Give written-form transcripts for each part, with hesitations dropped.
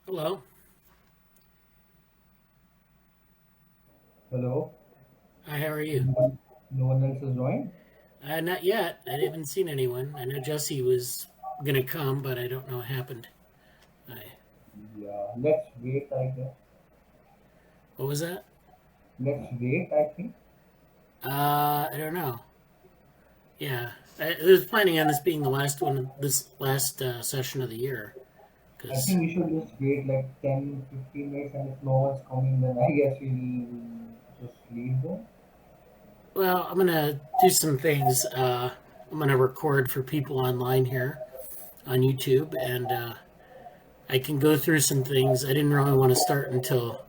Hello. Hello. Hi, how are you? No one else has joined? Not yet. I haven't seen anyone. I know Jesse was going to come, but I don't know what happened. I, Yeah, let's wait, I guess. what was that? Let's wait, I think. I don't know. Yeah. I was planning on this being the last one, this last session of the year. I Because, think we should just wait like 10, 15 minutes, and if no one's coming, then I guess we'll just leave them. well, I'm going to do some things. I'm going to record for people online here on YouTube, and I can go through some things. I didn't really want to start until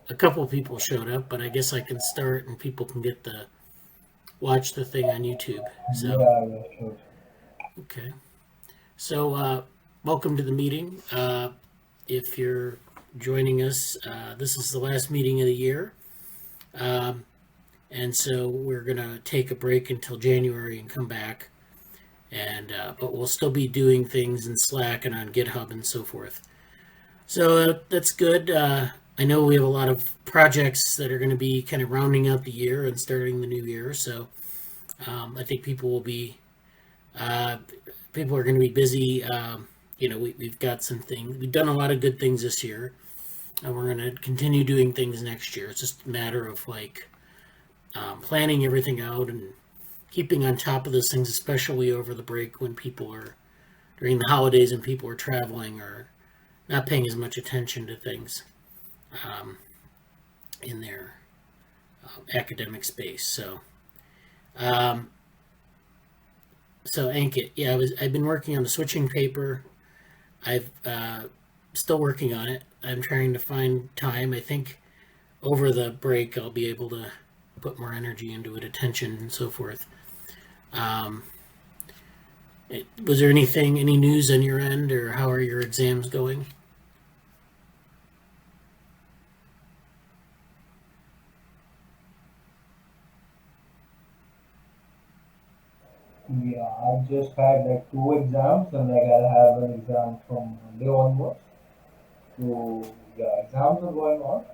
a couple people showed up, but I guess I can start and people can get the watch the thing on YouTube. So, Yeah, yeah, sure. okay. So, welcome to the meeting. If you're joining us, this is the last meeting of the year. Um, and so we're going to take a break until January and come back. And, but we'll still be doing things in Slack and on GitHub and so forth. So that's good. I know we have a lot of projects that are going to be kind of rounding out the year and starting the new year. So I think uh, people are going to be busy. We've got some things. We've done a lot of good things this year, and we're going to continue doing things next year. It's just a matter of planning everything out and keeping on top of those things, especially over the break when people are during the holidays and people are traveling or not paying as much attention to things um, in their academic space. Um, so Ankit, yeah, I've been working on the switching paper. I've still working on it. I'm trying to find time. I think over the break I'll be able to put more energy into it, attention, and so forth. Um, was there any news on your end, or how are your exams going? Yeah, I just had like two exams, and like I'll have an exam from Monday onwards. So, yeah, exams are going on.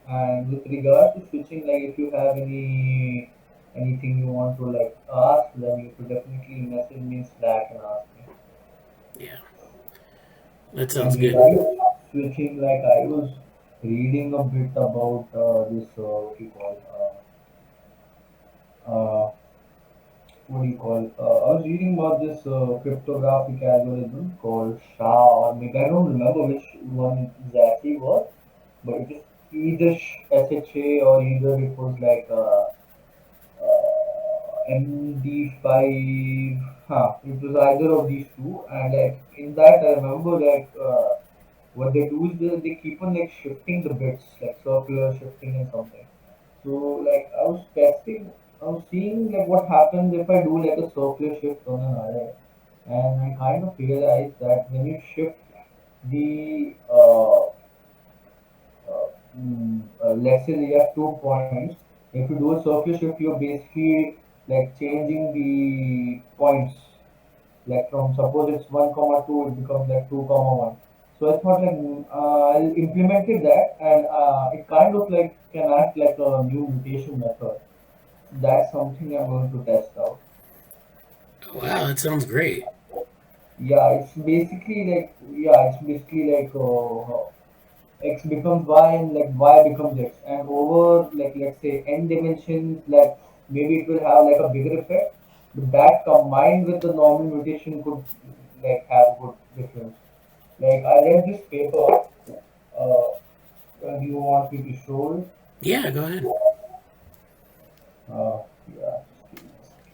And with regard to switching, like if you have anything you want to like ask, then you could definitely message me in Slack and ask me. Yeah, that sounds And good. regarding switching, like I was reading a bit about this what do you call what do you call? I was reading about this cryptographic algorithm called SHA, or maybe I don't remember which one exactly was, but it is either SHA or either it was like MD5. Huh, it was either of these two, and like in that I remember like what they do is they keep on like shifting the bits, like circular shifting and something. So like I was seeing like what happens if I do like a circular shift on an array, and I kind of realized that when you shift the let's say you have 2 points. If you do a circular shift, you're basically like changing the points. Like from suppose it's 1 comma 2, it becomes like 2 comma 1. So I thought like I implemented that, and it kind of like can act like a new mutation method. That's something I'm going to test out. Wow, that sounds great. It's basically like x becomes y and like y becomes x, and over like let's say n dimensions, like maybe it will have like a bigger effect, but that combined with the normal mutation could like have good difference. Like I read this paper. Do you want me to show it? Yeah, go ahead. Yeah, just give me a second.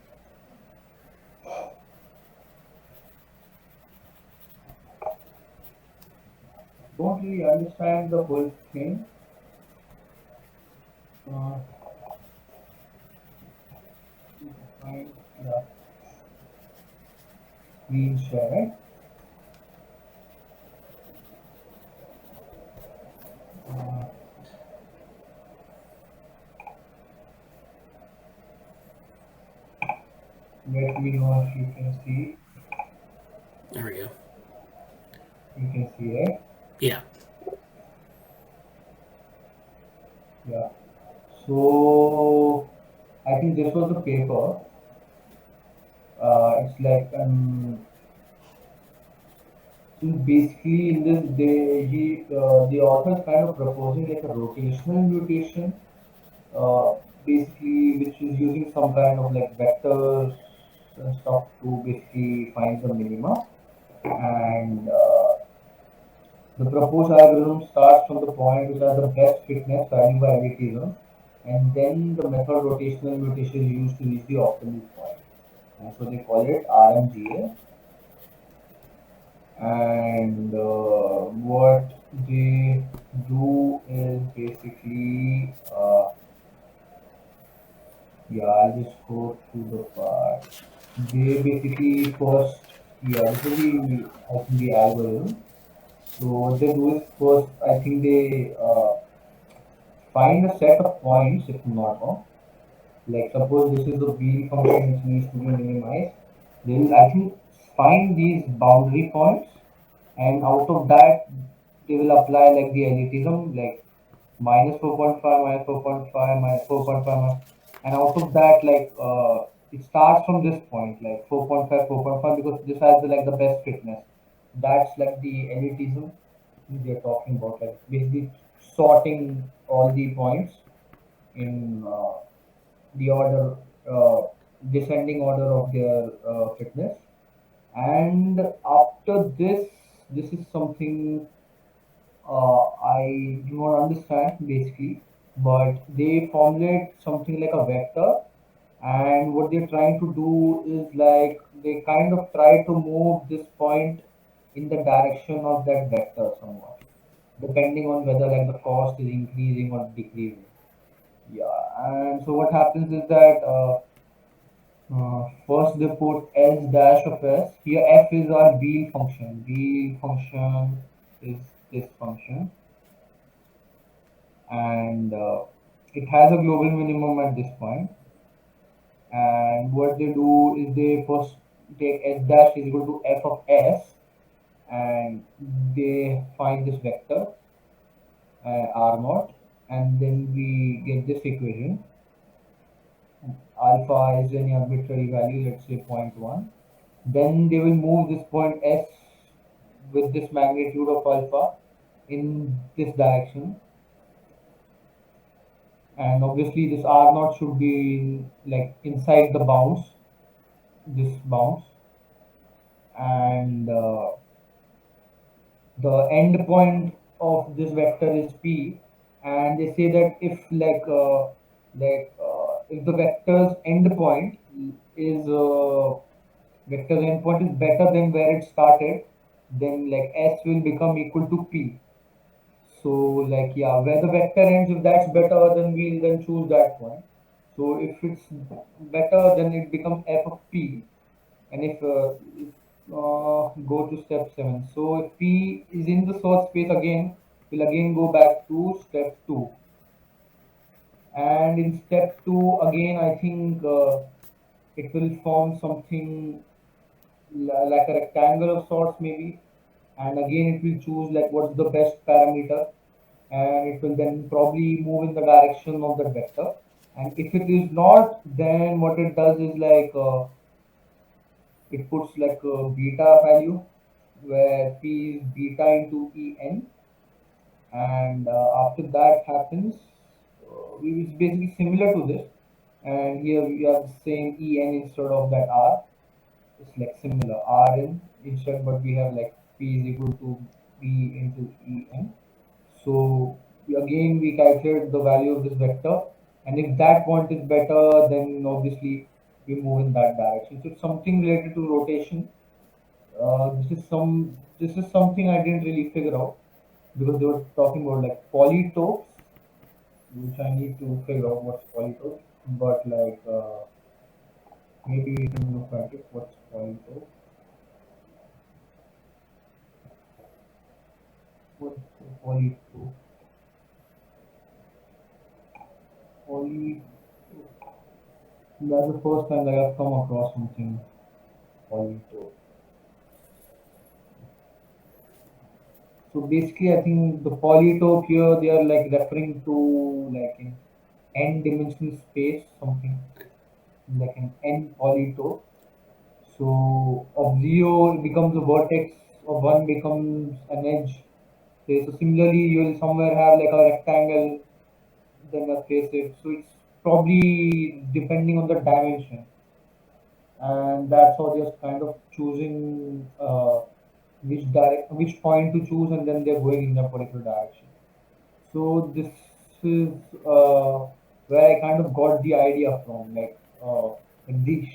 Don't really understand the whole thing. uh, Fine. Yeah, screen share, right? uh, Let me know if you can see. There we go. You can see, right? Yeah. Yeah. So I think this was the paper. It's like so basically in this the author is kind of proposing like a rotational mutation, uh, basically which is using some kind of like vectors and stuff to basically find the minima. And the proposed algorithm starts from the point which has the best fitness value by elitism, and then the method rotational mutation is used to reach the optimal point. And so they call it RMGA. And what they do is basically, yeah, I'll just go through the part. They basically first, yeah, this is the, I think the algorithm. So what they do is first, I think they find a set of points, if I'm not wrong. Like suppose this is the wheel function which needs to be minimized. They will, I think, find these boundary points, and out of that they will apply like the elitism, like minus 4.5, minus 4.5, minus 4.5, and out of that, like it starts from this point, like 4.5, 4.5, because this has the, like the best fitness. That's like the elitism we are talking about, like basically sorting all the points in the order, uh, descending order of their fitness. And after this, this is something I do not understand basically, but they formulate something like a vector, and what they're trying to do is like they kind of try to move this point in the direction of that vector somewhat, depending on whether like the cost is increasing or decreasing. Yeah, and so what happens is that first they put S dash of S. Here F is our wheel function. Wheel function is this function, and it has a global minimum at this point. And what they do is they first take S dash is equal to F of S, and they find this vector R naught, and then we get this equation. Alpha is any arbitrary value, let's say zero point 0.1. Then they will move this point S with this magnitude of alpha in this direction, and obviously this R naught should be like inside the bounds, this bounds, and the end point of this vector is P, and they say that if if the vector's end point is vector's end point is better than where it started, then like S will become equal to P. So like yeah, where the vector ends, if that's better, then we'll then choose that point. So if it's better, then it becomes f of p. And if go to step 7. So if p is in the search space again, we'll again go back to step 2. And in step 2 again, I think it will form something like a rectangle of sorts maybe, and again it will choose like what's the best parameter, and it will then probably move in the direction of the vector. And if it is not, then what it does is like it puts like a beta value where p is beta into en, and after that happens, it's basically similar to this, and here we have the same en instead of that r. It's like similar Rn instead, but we have like P is equal to P into En. So again we calculate the value of this vector, and if that point is better, then obviously we move in that direction. So it's something related to rotation. This is something I didn't really figure out because they were talking about like polytopes, which I need to figure out what's polytope. But like maybe we can look at it. What's polytope? What's polytope? Poly. That's the first time that I've come across something polytope. So basically, I think the polytope here they are like referring to like an n-dimensional space, something like an n polytope. So of zero becomes a vertex, of one becomes an edge. Okay, so similarly, you will somewhere have like a rectangle, then a facet. So it's probably depending on the dimension, and that's how they're kind of choosing which point to choose, and then they're going in a particular direction. So this is where I kind of got the idea from.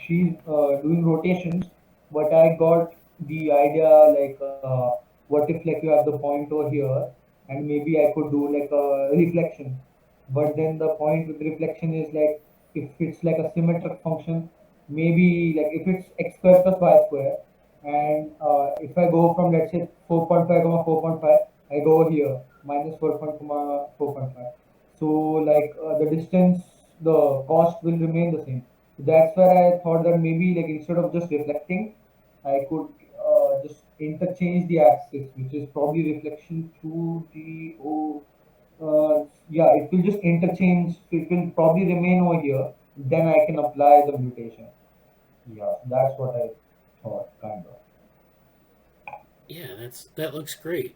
She's doing rotations, but I got the idea what if like you have the point over here, and maybe I could do like a reflection. But then the point with reflection is like if it's like a symmetric function, maybe like if it's x square plus y square, and if I go from let's say 4.5 comma 4.5, I go here minus 4.5. So the distance, the cost will remain the same. So that's where I thought that maybe like instead of just reflecting, I could just interchange the axis, which is probably reflection through the yeah, it will just interchange. So it will probably remain over here. Then I can apply the mutation. Yeah, that's what I thought, kind of. Yeah, that looks great.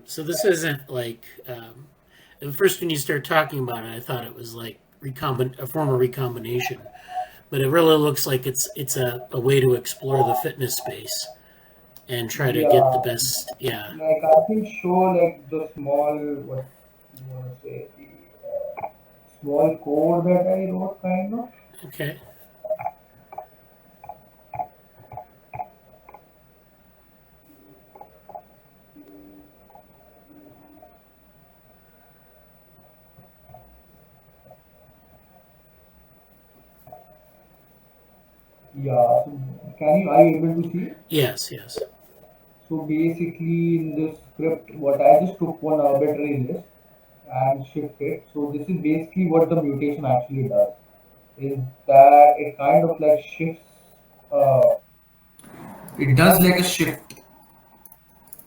So this isn't like at first when you start talking about it, I thought it was like a form of recombination, but it really looks like it's a way to explore the fitness space and try to get the Yeah, best. Yeah. like I can show like the small what you want to say the small code that I wrote, kind of. Okay. Yeah, so are you able to see? Yes. Yes. So basically, in this script, what I just took one arbitrary list and shift it. So this is basically what the mutation actually does. Is that it kind of like shifts. It does like a shift.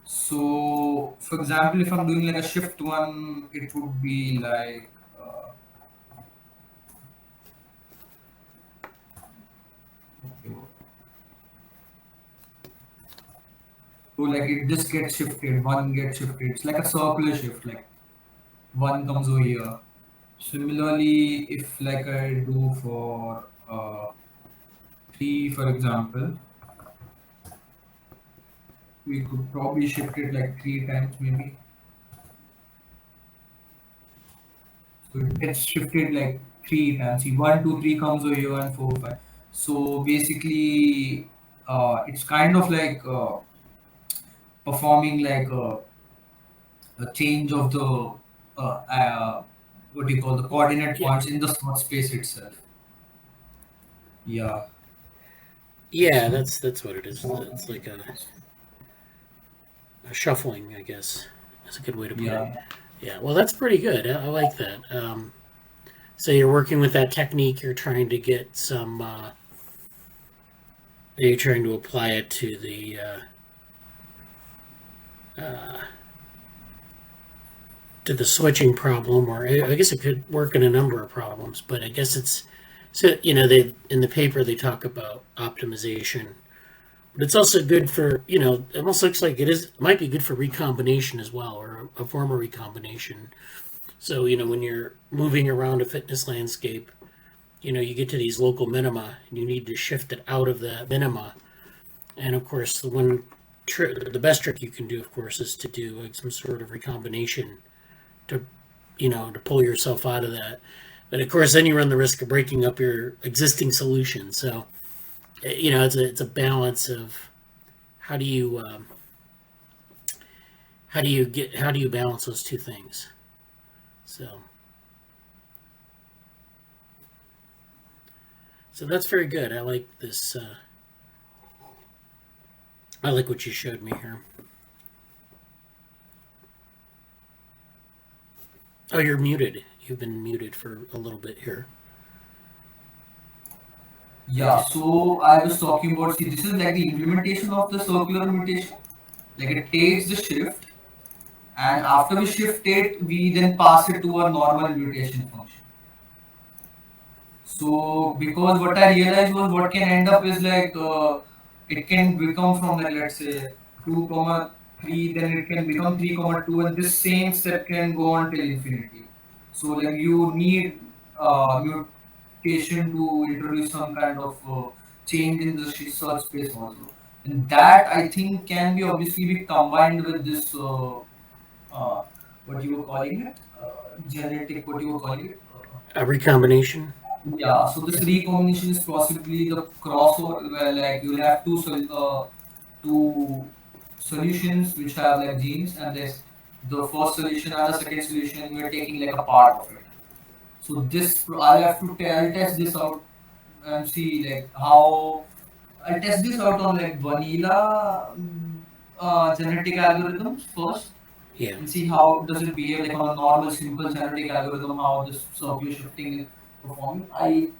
So, for example, if I'm doing like a shift one, it would be like okay. So like it just gets shifted, one gets shifted. It's like a circular shift, like one comes over here. Similarly, if like I do for 3, for example, we could probably shift it like 3 times maybe. So it gets shifted like 3 times. See, 1, 2, 3 comes over here and 4, 5. So basically, it's kind of like performing like a change of the what do you call the coordinate Yeah. points in the slot space itself. Yeah. Yeah. That's what it is. It's like a shuffling, I guess. That's a good way to put it. Yeah. Yeah. Well, that's pretty good. I like that. So you're working with that technique. You're trying to get some. You're trying to apply it to the uh, switching problem, or I guess it could work in a number of problems. But I guess it's so they in the paper they talk about optimization, but it's also good for it almost looks like it might be good for recombination as well, or a form of recombination. So when you're moving around a fitness landscape, you get to these local minima, and you need to shift it out of the minima. And of course, the best trick you can do, of course, is to do like some sort of recombination to to pull yourself out of that. But of course, then you run the risk of breaking up your existing solution. So it's a balance of how do you how do you balance those two things. So that's very good. I like this. I like what you showed me here. Oh, you're muted. You've been muted for a little bit here. Yeah, so I was talking about, see, this is like the implementation of the circular mutation. Like it takes the shift and after we shift it, we then pass it to a normal mutation function. So because what I realized was what can end up is like it can become from like let's say 2 comma 3, then it can become 3 comma 2, and this same step can go on till infinity. So like you need mutation to introduce some kind of change in the search space also, and that I think can be obviously be combined with this what you were calling it genetic, what you were calling it. A recombination. Yeah, so this recombination is possibly the crossover where like you'll have two solutions which have like genes, and this the first solution and the second solution you are taking like a part of it. So this I'll have to I'll test this out and see like how I'll test this out on like vanilla genetic algorithms first Yeah. and see how does it behave like on a normal simple genetic algorithm, how this circular shifting is performing. I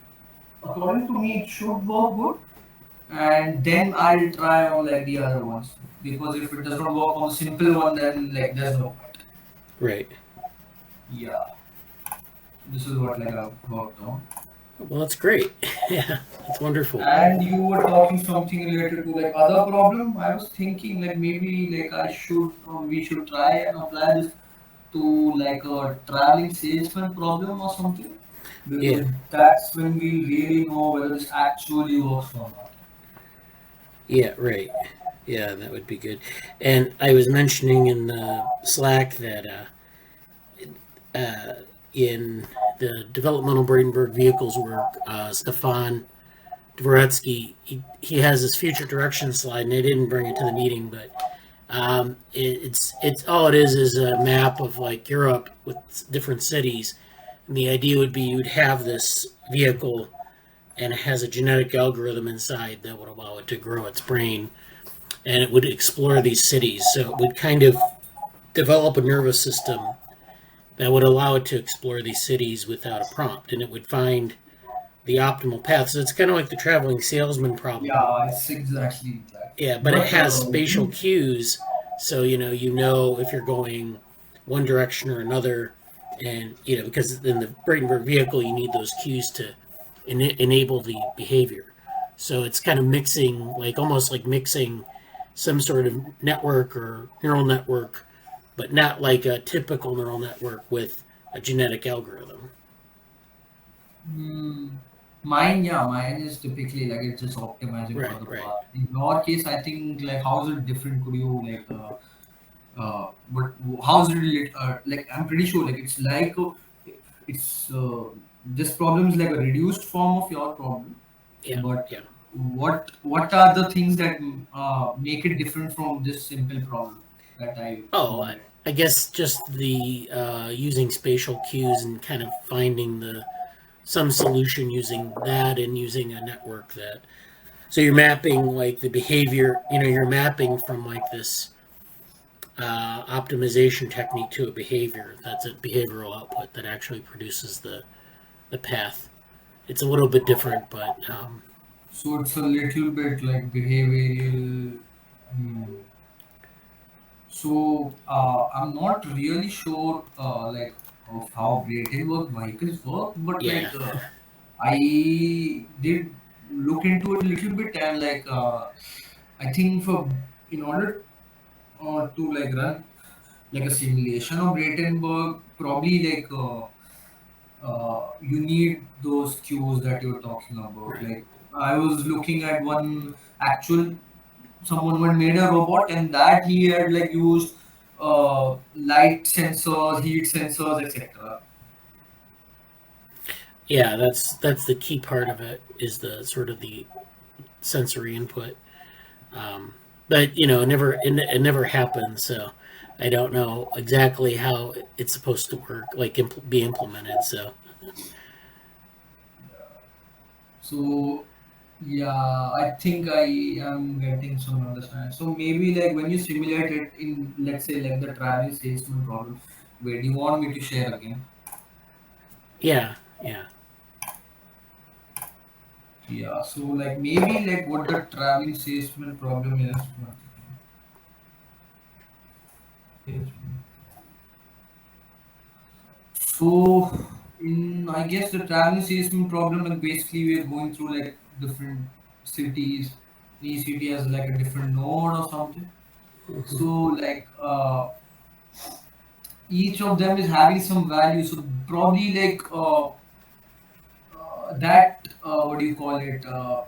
according to me it should work good, and then I'll try on like the other ones, because if it does not work on the simple one then like there's no point. Right. Yeah, this is what like I've worked on. Well, that's great. Yeah, that's wonderful. And you were talking something related to like other problem. I was thinking like maybe like I should we should try and apply this to like a traveling salesman problem or something, because Yeah. that's when we really know whether this actually works or not. Yeah. Right. Yeah, that would be good. And I was mentioning in the Slack that in the developmental Bradenburg vehicles work, Stefan Dvoretsky, he has his future direction slide, and I didn't bring it to the meeting, but it's all it is a map of like Europe with different cities, and the idea would be you'd have this vehicle, and it has a genetic algorithm inside that would allow it to grow its brain, and it would explore these cities. So it would kind of develop a nervous system that would allow it to explore these cities without a prompt, and it would find the optimal path. So it's kind of like the traveling salesman problem. Yeah, it's exactly that. Yeah, but it But has spatial cues, so you know if you're going one direction or another, and because in the Bradenburg vehicle you need those cues to enable the behavior. So it's kind of mixing, like almost like mixing some sort of network or neural network, but not like a typical neural network with a genetic algorithm. mm, mine, yeah, mine is typically like it's just optimizing for Right, the right. path. In your case, I think like how is it different? Could you like but how is it like I'm pretty sure like it's like it's this problem is like a reduced form of your problem, Yeah, but yeah. what are the things that make it different from this simple problem that I Oh, found? I guess just the using spatial cues and kind of finding the some solution using that and using a network that. So you're mapping like the behavior. You're mapping from like this optimization technique to a behavior. That's a behavioral output that actually produces the path. It's a little bit different, but So it's a little bit like behavioral. Hmm. So I'm not really sure like of how Bradenburg vehicles work, but yeah, like I did look into it a little bit, and like I think for in order to like run like a simulation of Bradenburg, probably like you need those cues that you're talking about. right. Like I was looking at one actual someone had made a robot, and that he had like used light sensors, heat sensors, etc. Yeah, that's the key part of it is the sort of the sensory input. Um, but it never happens. So I don't know exactly how it's supposed to work, like be implemented. So So yeah, I think I am getting some understanding. So maybe like when you simulate it in let's say like the travel salesman problem, where do you want me to share again? yeah, yeah, Yeah, so like maybe like what the traveling salesman problem is. One second. Salesman. So, in I guess the traveling salesman problem, like basically we're going through like different cities. Each city has like a different node or something. So like each of them is having some value. So probably like that what do you call it?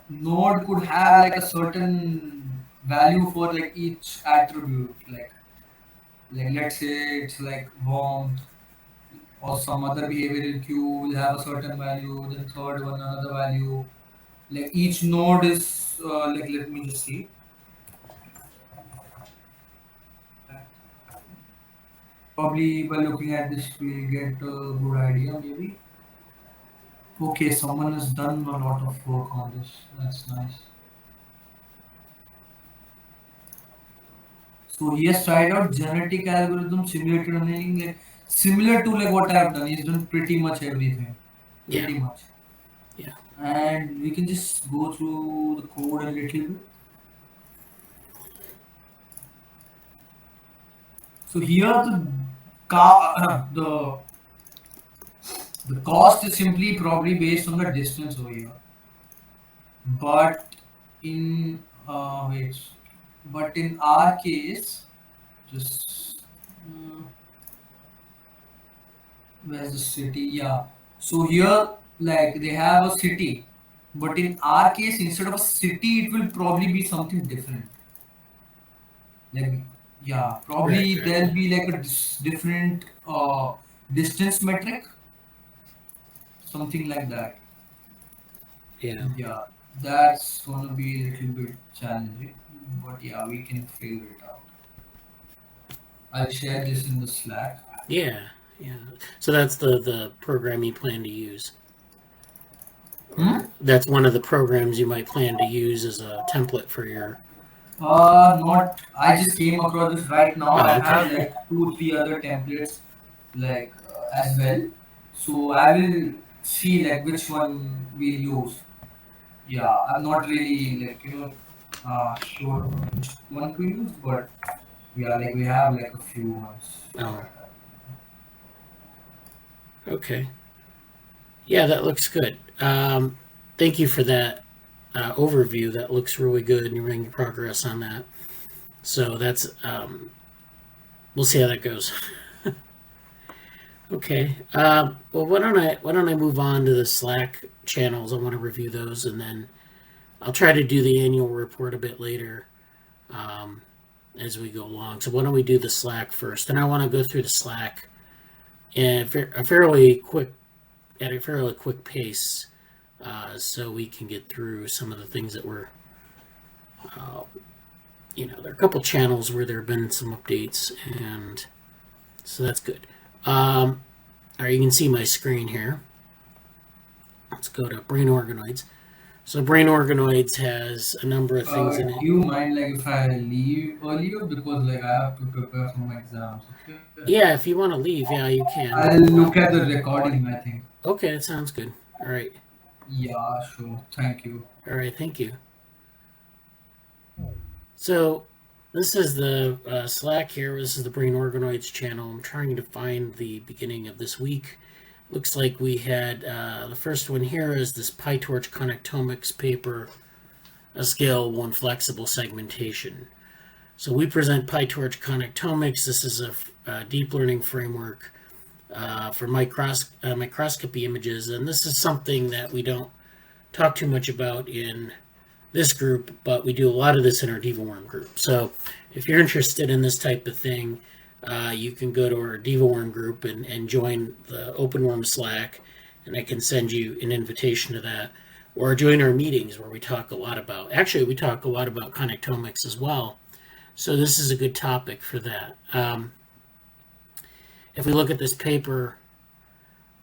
Node could have like a certain value for like each attribute. Like let's say it's like warmth or some other behavioral cue will have a certain value, then third one another value. Like each node is like let me just see. Probably by looking at this we'll get a good idea maybe. Okay, someone has done a lot of work on this. That's nice. So he has tried out genetic algorithm, simulated learning, like similar to like what I have done. He's done pretty much everything. Yeah, Pretty much. yeah, And we can just go through the code a little bit. So here the cost is simply probably based on the distance over here. But in wait, but in our case, just where's the city? Yeah. So here, like they have a city, but in our case, instead of a city, it will probably be something different. Like yeah, right, probably right. there'll be like a different distance metric, something like that. Yeah, Yeah, that's gonna be a little bit challenging, but yeah, we can figure it out. I'll share this in the Slack. yeah, yeah. So that's the program you plan to use, or Hmm? that's one of the programs you might plan to use as a template for your. Not. I just came across this right now. I Oh, have okay. like two, three other templates, like as well. So I will see like which one we'll use. Yeah, I'm not really like sure which one to use, but yeah, like we have like a few ones Oh, that okay. Yeah, that looks good. Thank you for that overview. That looks really good, and you're making progress on that. So that's we'll see how that goes. Okay. Well, why don't I move on to the Slack channels? I want to review those, and then I'll try to do the annual report a bit later um, as we go along. So why don't we do the Slack first? And I want to go through the Slack in a fairly quick at a fairly quick pace, so we can get through some of the things that were. Uh, there are a couple channels where there have been some updates, and so that's good. All right, you can see my screen here. Let's go to Brain Organoids. So Brain Organoids has a number of things in do it. you mind like if I leave earlier because like I have to prepare for my exams? Okay. Yeah, if you want to leave, yeah, you can. I'll look at the recording. I think. Okay, that sounds good. All right. Yeah, sure. Thank you. All right, thank you. So this is the Slack here. This is the Brain Organoids channel. I'm trying to find the beginning of this week. Looks like we had the first one here is this PyTorch Connectomics paper, a scale 1 flexible segmentation. So we present PyTorch Connectomics. This is a deep learning framework for microscopy images, and this is something that we don't talk too much about in this group, but we do a lot of this in our DivaWorm group. So if you're interested in this type of thing, you can go to our DivaWorm group and join the OpenWorm Slack, and I can send you an invitation to that. Or join our meetings where we talk a lot about, actually, we talk a lot about connectomics as well. So this is a good topic for that. If we look at this paper,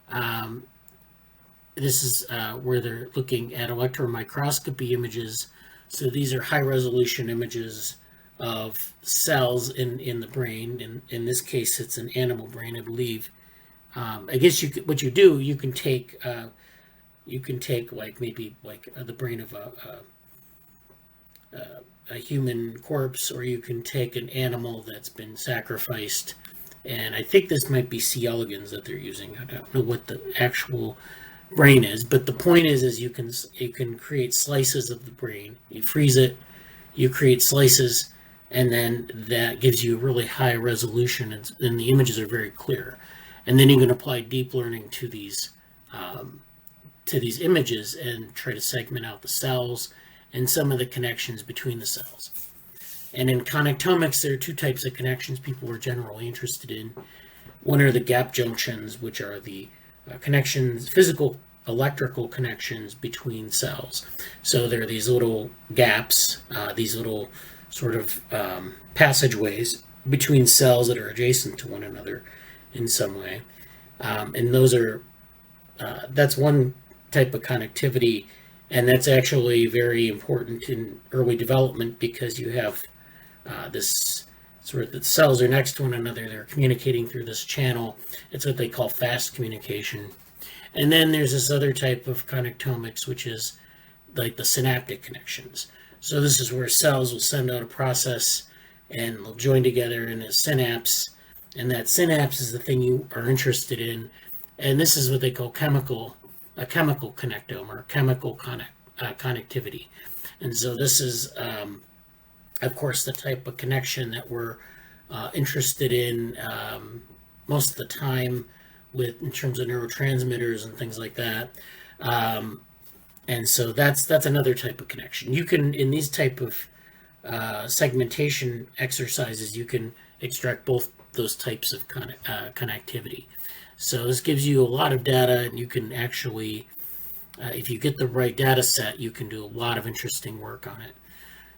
um, this is where they're looking at electron microscopy images. So these are high resolution images of cells in the brain. In this case, it's an animal brain, I believe. I guess what you do, you can take like maybe like the brain of a human corpse, or you can take an animal that's been sacrificed And I think this might be C. elegans that they're using. I don't know what the actual brain is, but the point is you can create slices of the brain. You freeze it, you create slices, and then that gives you a really high resolution, and the images are very clear. And then you can apply deep learning to these images and try to segment out the cells and some of the connections between the cells. And in connectomics, there are two types of connections people are generally interested in. One are the gap junctions, which are the connections, physical electrical connections between cells. So there are these little gaps, these little sort of passageways between cells that are adjacent to one another in some way. And those are, that's one type of connectivity, and that's actually very important in early development because you have this sort of, the cells are next to one another, they're communicating through this channel. It's what they call fast communication. And then there's this other type of connectomics, which is like the synaptic connections. So this is where cells will send out a process and they'll join together in a synapse. And that synapse is the thing you are interested in. And this is what they call a chemical connectome or chemical connectivity. And so this is, of course, the type of connection that we're interested in most of the time in terms of neurotransmitters and things like that. And so that's another type of connection. You can, in these type of segmentation exercises, you can extract both those types of connectivity. So this gives you a lot of data, and you can actually, if you get the right data set, you can do a lot of interesting work on it.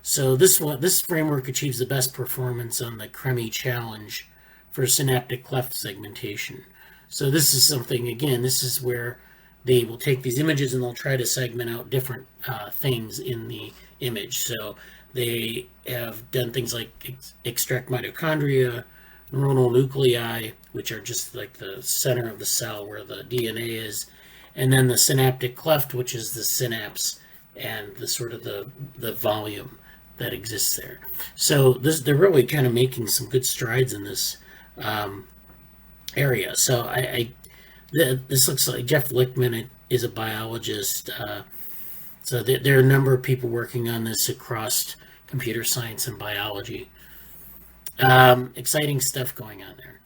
So this framework achieves the best performance on the CREMI challenge for synaptic cleft segmentation. So this is something, again, this is where they will take these images and they'll try to segment out different things in the image. So they have done things like extract mitochondria, neuronal nuclei, which are just like the center of the cell where the DNA is, and then the synaptic cleft, which is the synapse and the sort of the volume that exists there. So they're really kind of making some good strides in this area. So this looks like Jeff Lichtman is a biologist. So there are a number of people working on this across computer science and biology. Exciting stuff going on there.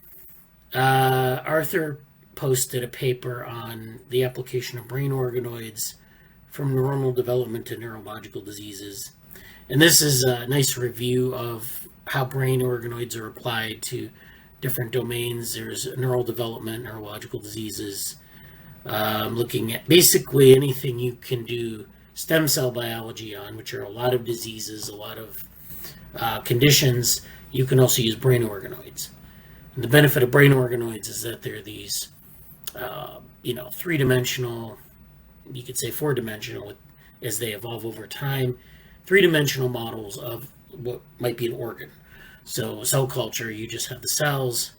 Arthur posted a paper on the application of brain organoids from neuronal development to neurological diseases. And this is a nice review of how brain organoids are applied to different domains. There's neural development, neurological diseases, looking at basically anything you can do stem cell biology on, which are a lot of diseases, a lot of conditions. You can also use brain organoids. And the benefit of brain organoids is that they're these, three-dimensional, you could say four-dimensional as they evolve over time, three-dimensional models of what might be an organ. So cell culture, you just have the cells.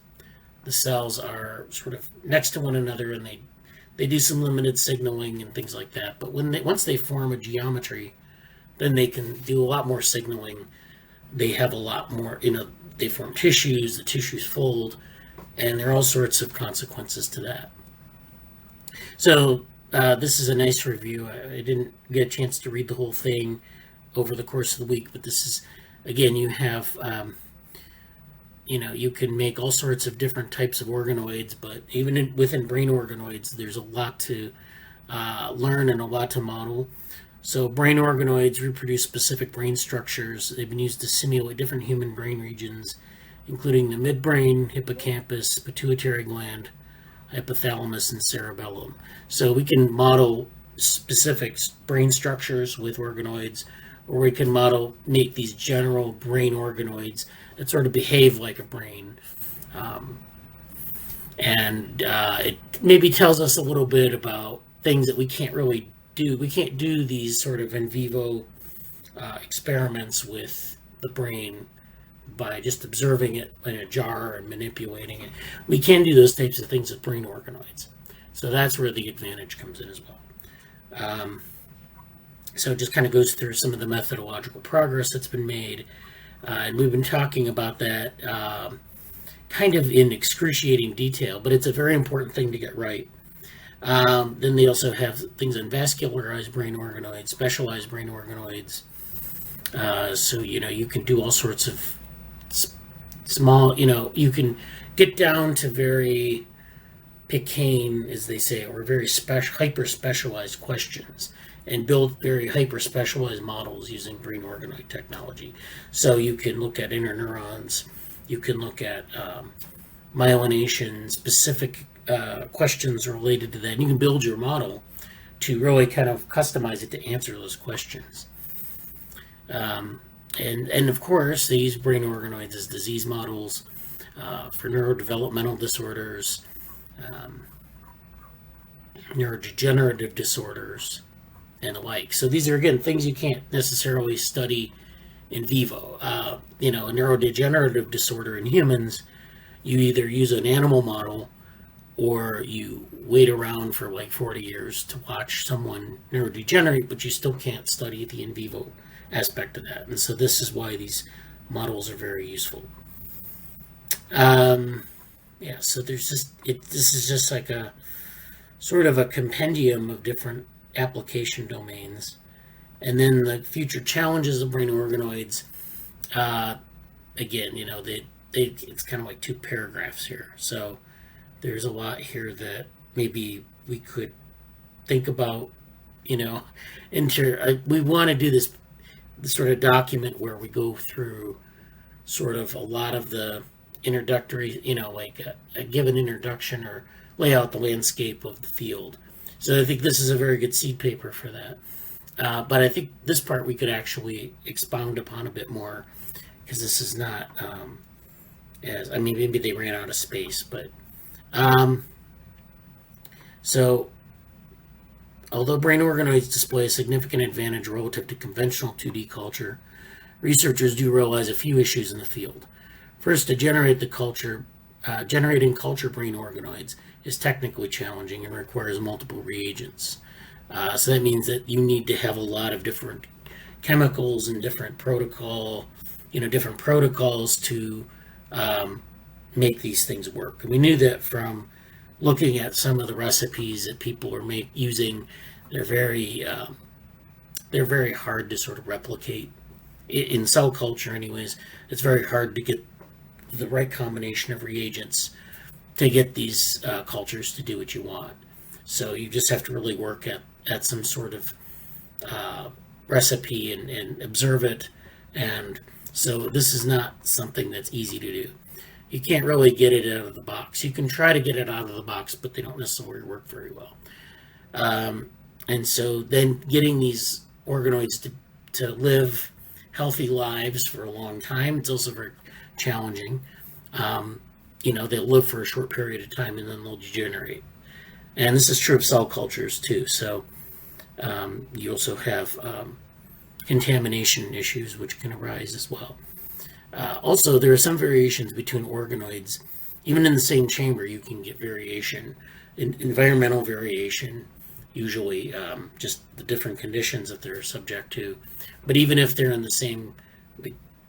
The cells are sort of next to one another, and they do some limited signaling and things like that. But once they form a geometry, then they can do a lot more signaling. They have a lot more, they form tissues, the tissues fold, and there are all sorts of consequences to that. So this is a nice review. I didn't get a chance to read the whole thing over the course of the week, but this is, again, you have, you can make all sorts of different types of organoids, but even within brain organoids, there's a lot to learn and a lot to model. So brain organoids reproduce specific brain structures. They've been used to simulate different human brain regions, including the midbrain, hippocampus, pituitary gland, hypothalamus, and cerebellum. So we can model specific brain structures with organoids, or we can make these general brain organoids that sort of behave like a brain. It maybe tells us a little bit about things that we can't really do. We can't do these sort of in vivo experiments with the brain by just observing it in a jar and manipulating it. We can do those types of things with brain organoids. So that's where the advantage comes in as well. So it just kind of goes through some of the methodological progress that's been made. And we've been talking about that kind of in excruciating detail, but it's a very important thing to get right. Then they also have things on vascularized brain organoids, specialized brain organoids. So, you can do all sorts of small, you can get down to very Picane, as they say, or very hyper specialized questions and build very hyper specialized models using brain organoid technology. So you can look at interneurons, you can look at myelination, specific questions related to that. And you can build your model to really kind of customize it to answer those questions. And of course, they use brain organoids as disease models for neurodevelopmental disorders, neurodegenerative disorders, and the like. So these are, again, things you can't necessarily study in vivo. A neurodegenerative disorder in humans, you either use an animal model or you wait around for like 40 years to watch someone neurodegenerate, but you still can't study the in vivo aspect of that. And so this is why these models are very useful. So there's this is just like a sort of a compendium of different application domains. And then the future challenges of brain organoids, again, it's kind of like 2 paragraphs here. So there's a lot here that maybe we could think about, we want to do this sort of document where we go through sort of a lot of the introductory, like a given introduction or lay out the landscape of the field. So I think this is a very good seed paper for that. But I think this part we could actually expound upon a bit more, because this is not maybe they ran out of space, but so although brain organoids display a significant advantage relative to conventional 2D culture, researchers do realize a few issues in the field. First, to generate the culture, generating culture brain organoids is technically challenging and requires multiple reagents. So that means that you need to have a lot of different chemicals and different protocols to make these things work. And we knew that from looking at some of the recipes that people are using. They're very hard to sort of replicate in cell culture. Anyways, it's very hard to get the right combination of reagents to get these cultures to do what you want. So you just have to really work at some sort of recipe and observe it. And so this is not something that's easy to do. You can't really get it out of the box. You can try to get it out of the box, but they don't necessarily work very well. And so then getting these organoids to live healthy lives for a long time, it's also very challenging. They'll live for a short period of time and then they'll degenerate. And this is true of cell cultures too. So you also have contamination issues which can arise as well. Also, there are some variations between organoids. Even in the same chamber, you can get variation, environmental variation, usually just the different conditions that they're subject to. But even if they're in the same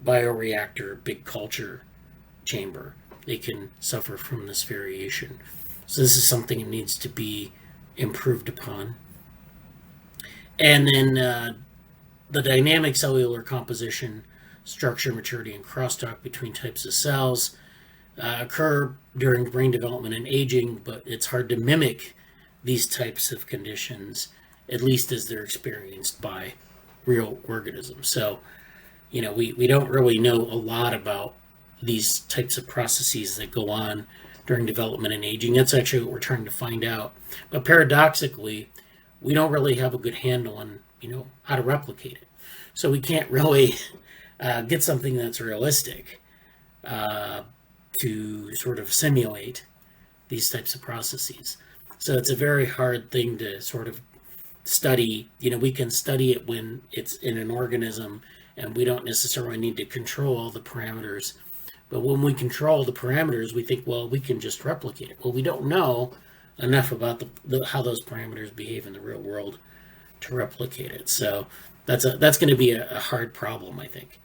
bioreactor, big culture chamber, they can suffer from this variation. So this is something that needs to be improved upon. And then the dynamic cellular composition, structure, maturity, and crosstalk between types of cells occur during brain development and aging, but it's hard to mimic these types of conditions, at least as they're experienced by real organisms. So, we don't really know a lot about these types of processes that go on during development and aging. That's actually what we're trying to find out. But paradoxically, we don't really have a good handle on, how to replicate it. So we can't really get something that's realistic to sort of simulate these types of processes. So it's a very hard thing to sort of study. We can study it when it's in an organism and we don't necessarily need to control all the parameters. But when we control the parameters, we think, well, we can just replicate it. Well, we don't know enough about how those parameters behave in the real world to replicate it. So that's going to be a hard problem, I think.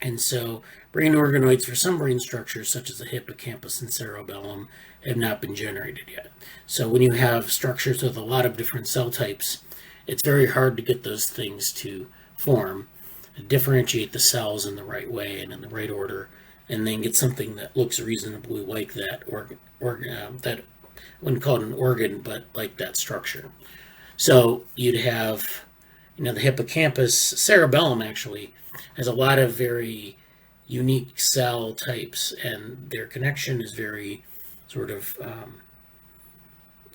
And so brain organoids for some brain structures, such as the hippocampus and cerebellum, have not been generated yet. So when you have structures with a lot of different cell types, it's very hard to get those things to form, differentiate the cells in the right way and in the right order, and then get something that looks reasonably like that that I wouldn't call it an organ, but like that structure. So you'd have, the hippocampus, cerebellum actually has a lot of very unique cell types, and their connection is very sort of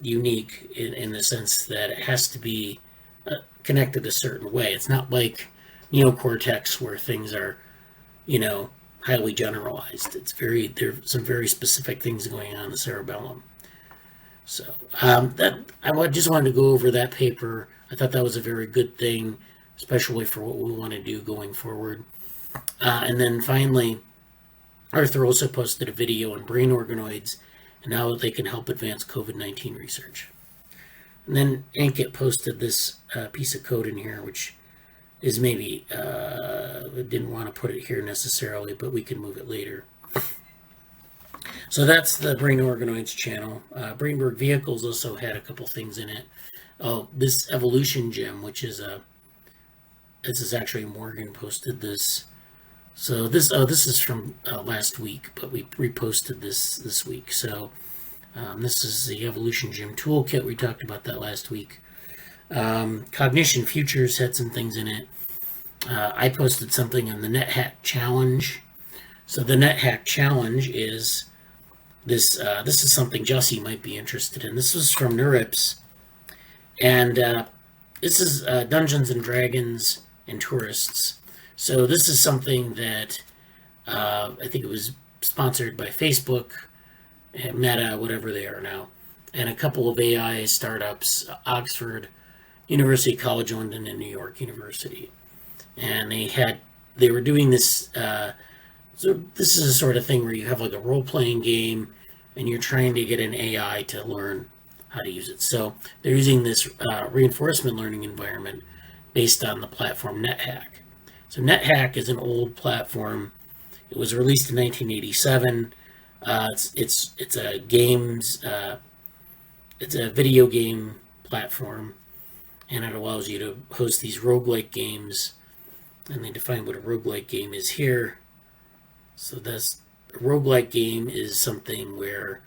unique in the sense that it has to be connected a certain way. It's not like neocortex where things are, highly generalized. There's some very specific things going on in the cerebellum. So that I just wanted to go over that paper. I thought that was a very good thing, especially for what we want to do going forward. And then finally, Arthur also posted a video on brain organoids and how they can help advance COVID-19 research. And then Ankit posted this piece of code in here, which is maybe, didn't want to put it here necessarily, but we can move it later. So that's the Brain Organoids channel. Brainberg Vehicles also had a couple things in it. Oh, this evolution gem, which is this is actually Morgan posted this. So this is from last week, but we reposted this week. So this is the evolution gem toolkit. We talked about that last week. Cognition Futures had some things in it. I posted something on the Nethack challenge. So the Nethack challenge is this. This is something Jussie might be interested in. This was from NeuroSim, and this is Dungeons and Dragons and Tourists. So this is something that I think it was sponsored by Facebook, Meta, whatever they are now, and a couple of AI startups, Oxford, University College London, and New York University. And they were doing this. So this is a sort of thing where you have like a role-playing game, and you're trying to get an AI to learn how to use it. So they're using this reinforcement learning environment based on the platform Nethack. So Nethack is an old platform. It was released in 1987. It's a games. It's a video game platform, and it allows you to host these roguelike games. And they define what a roguelike game is here. So a roguelike game is something where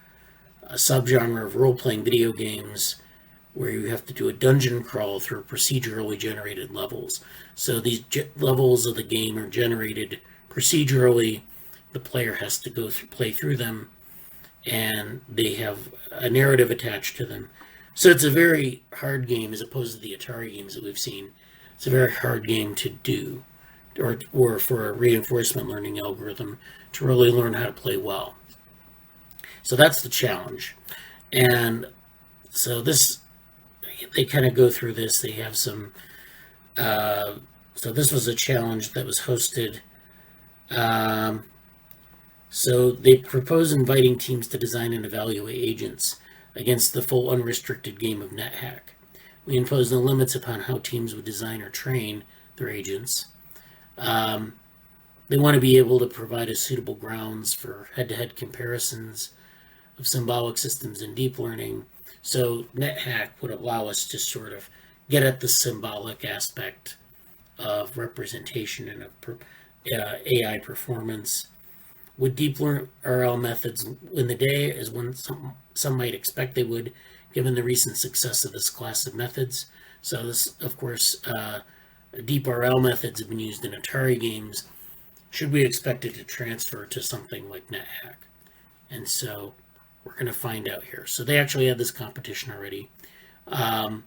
a subgenre of role-playing video games where you have to do a dungeon crawl through procedurally generated levels. So these levels of the game are generated procedurally. The player has to play through them, and they have a narrative attached to them. So it's a very hard game as opposed to the Atari games that we've seen. It's a very hard game to do, or for a reinforcement learning algorithm to really learn how to play well. So that's the challenge. And so they kind of go through this. They have some, so this was a challenge that was hosted. So they propose inviting teams to design and evaluate agents against the full unrestricted game of Nethack. We impose no limits upon how teams would design or train their agents. They want to be able to provide a suitable grounds for head-to-head comparisons of symbolic systems in deep learning. So Nethack would allow us to sort of get at the symbolic aspect of representation and of AI performance. Would deep RL methods win the day, as when some might expect they would, given the recent success of this class of methods? So this, of course, deep RL methods have been used in Atari games. Should we expect it to transfer to something like Nethack? And so we're going to find out here. So they actually had this competition already. And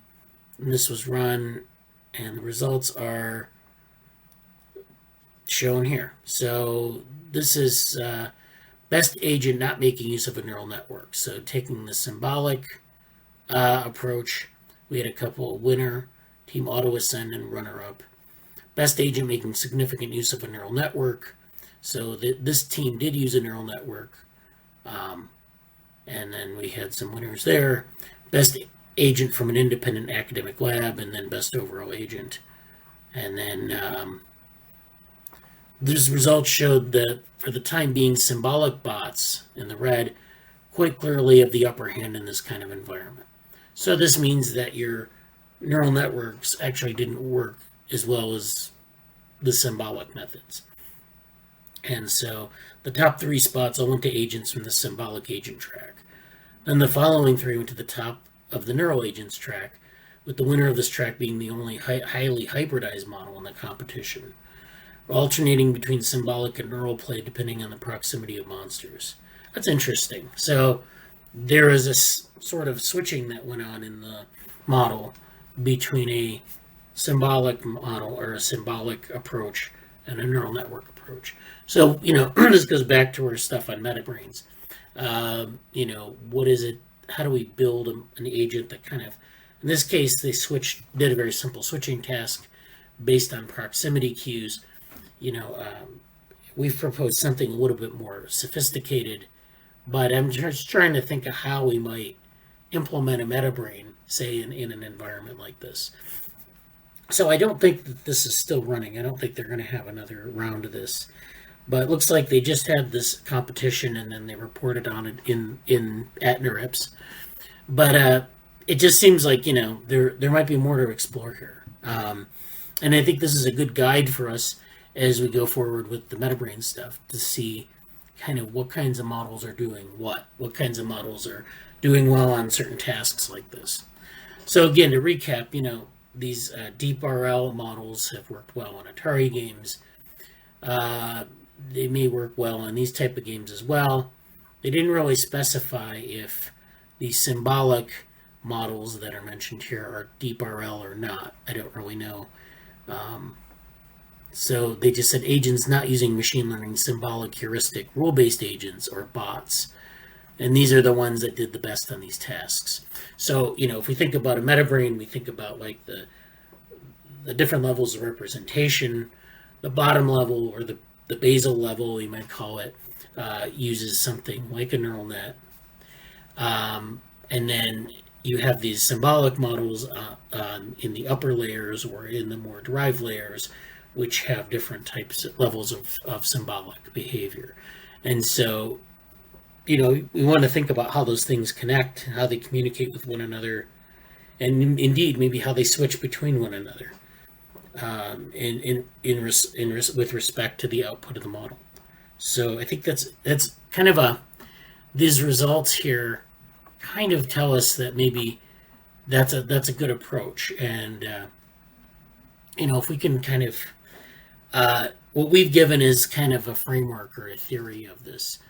this was run, and the results are shown here. So this is best agent not making use of a neural network. So taking the symbolic approach, we had a couple winner, Team Auto Ascend, and runner-up. Best agent making significant use of a neural network. So this team did use a neural network. And then we had some winners there. Best agent from an independent academic lab, and then best overall agent. And then these results showed that for the time being, symbolic bots in the red quite clearly have the upper hand in this kind of environment. So this means that your neural networks actually didn't work as well as the symbolic methods. And so the top 3 spots all went to agents from the symbolic agent track. Then the following 3 went to the top of the neural agents track, with the winner of this track being the only highly hybridized model in the competition, alternating between symbolic and neural play depending on the proximity of monsters. That's interesting. So there is a sort of switching that went on in the model between a symbolic model or a symbolic approach and a neural network approach. So, this goes back to our stuff on MetaBrains. What is it? How do we build an agent that kind of, in this case, they did a very simple switching task based on proximity cues. We've proposed something a little bit more sophisticated, but I'm just trying to think of how we might implement a MetaBrain, say, in an environment like this. So I don't think that this is still running. I don't think they're going to have another round of this. But it looks like they just had this competition and then they reported on it at NeurIPS. But it just seems like, there might be more to explore here. And I think this is a good guide for us as we go forward with the MetaBrain stuff to see kind of what kinds of models are doing what kinds of models are doing well on certain tasks like this. So again, to recap, these deep RL models have worked well on Atari games. They may work well on these type of games as well. They didn't really specify if the symbolic models that are mentioned here are deep RL or not. I don't really know. So they just said agents not using machine learning, symbolic, heuristic, rule-based agents or bots. And these are the ones that did the best on these tasks. So, if we think about a MetaBrain, we think about like the different levels of representation. The bottom level, or the basal level, you might call it, uses something like a neural net. And then you have these symbolic models in the upper layers or in the more derived layers, which have different levels of symbolic behavior. And so, we want to think about how those things connect, how they communicate with one another, and indeed maybe how they switch between one another. With respect to the output of the model. So I think that's kind of these results here kind of tell us that maybe that's a good approach. And if we can kind of what we've given is kind of a framework or a theory of this.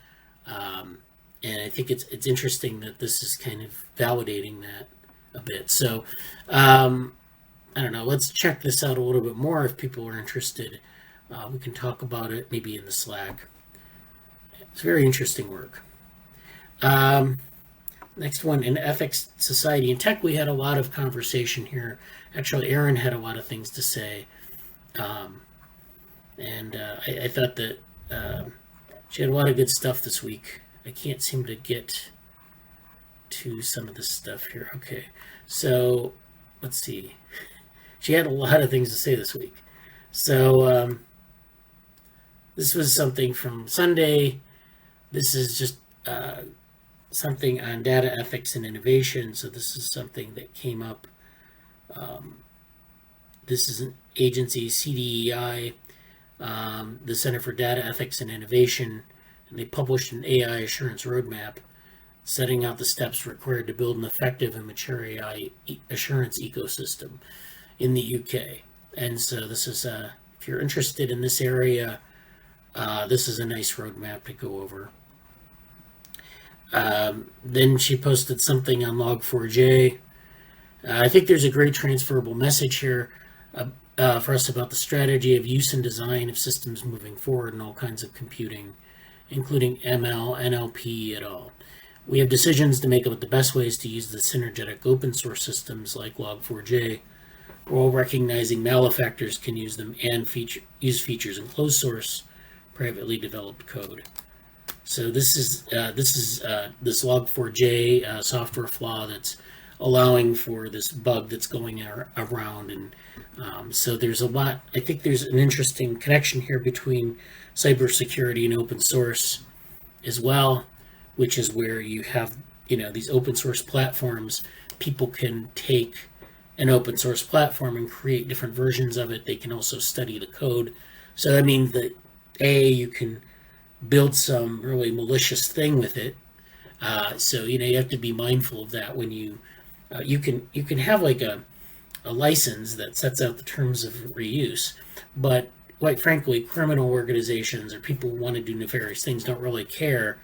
And I think it's interesting that this is kind of validating that a bit. So I don't know, let's check this out a little bit more if people are interested. We can talk about it maybe in the Slack. It's very interesting work. Next one, in ethics, society, and tech, we had a lot of conversation here. Actually, Erin had a lot of things to say. I thought that she had a lot of good stuff this week. I can't seem to get to some of this stuff here. Okay, so let's see. She had a lot of things to say this week. So this was something from Sunday. This is just something on data ethics and innovation. So this is something that came up. This is an agency, CDEI, the Center for Data Ethics and Innovation, and they published an AI assurance roadmap setting out the steps required to build an effective and mature AI assurance ecosystem in the UK. And so this is, if you're interested in this area, this is a nice roadmap to go over. Then she posted something on Log4j. I think there's a great transferable message here for us about the strategy of use and design of systems moving forward in all kinds of computing, including ML, NLP, et al. We have decisions to make about the best ways to use the synergetic open source systems like Log4j, while recognizing malefactors can use them and use features in closed source, privately developed code. So this is this Log4j software flaw that's allowing for this bug that's going around. And so there's a lot. I think there's an interesting connection here between cybersecurity and open source as well, which is where you have, these open source platforms. People can take an open source platform and create different versions of it. They can also study the code. So that means that you can build some really malicious thing with it. So you have to be mindful of that when you can have like a license that sets out the terms of reuse, but quite frankly, criminal organizations or people who want to do nefarious things don't really care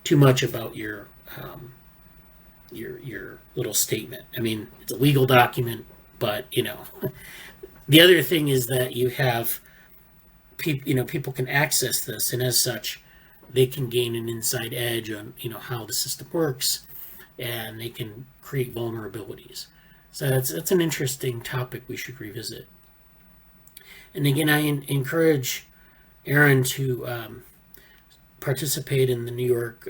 too much about your little statement. I mean, it's a legal document, but the other thing is that you have people can access this, and as such, they can gain an inside edge on how the system works, and they can create vulnerabilities. So that's an interesting topic we should revisit. And again, I encourage Erin to participate in the New York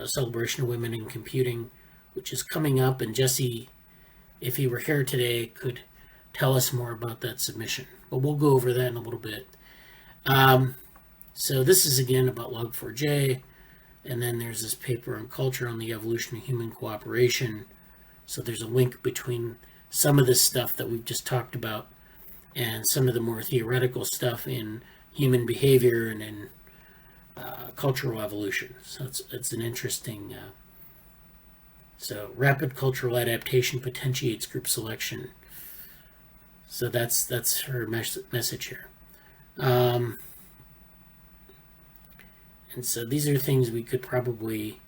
Celebration of Women in Computing, which is coming up. And Jesse, if he were here today, could tell us more about that submission. But we'll go over that in a little bit. So this is again about Log4j, and then there's this paper on culture on the evolution of human cooperation. So there's a link between some of this stuff that we've just talked about and some of the more theoretical stuff in human behavior and in cultural evolution. So it's an interesting. So rapid cultural adaptation potentiates group selection. So that's her message here. And so these are things we could probably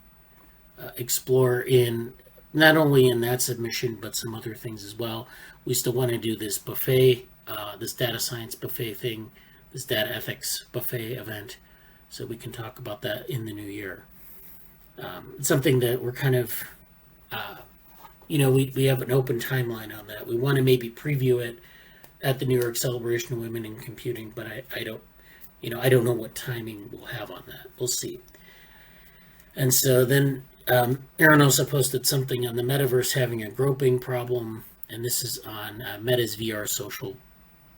explore in not only in that submission, but some other things as well. We still want to do this buffet, this data science buffet thing, this data ethics buffet event, so we can talk about that in the new year. It's something that we're kind of, we have an open timeline on that. We want to maybe preview it at the New York Celebration of Women in Computing, but I don't know what timing we'll have on that. We'll see. And so then Erin also posted something on the metaverse having a groping problem, and this is on Meta's VR social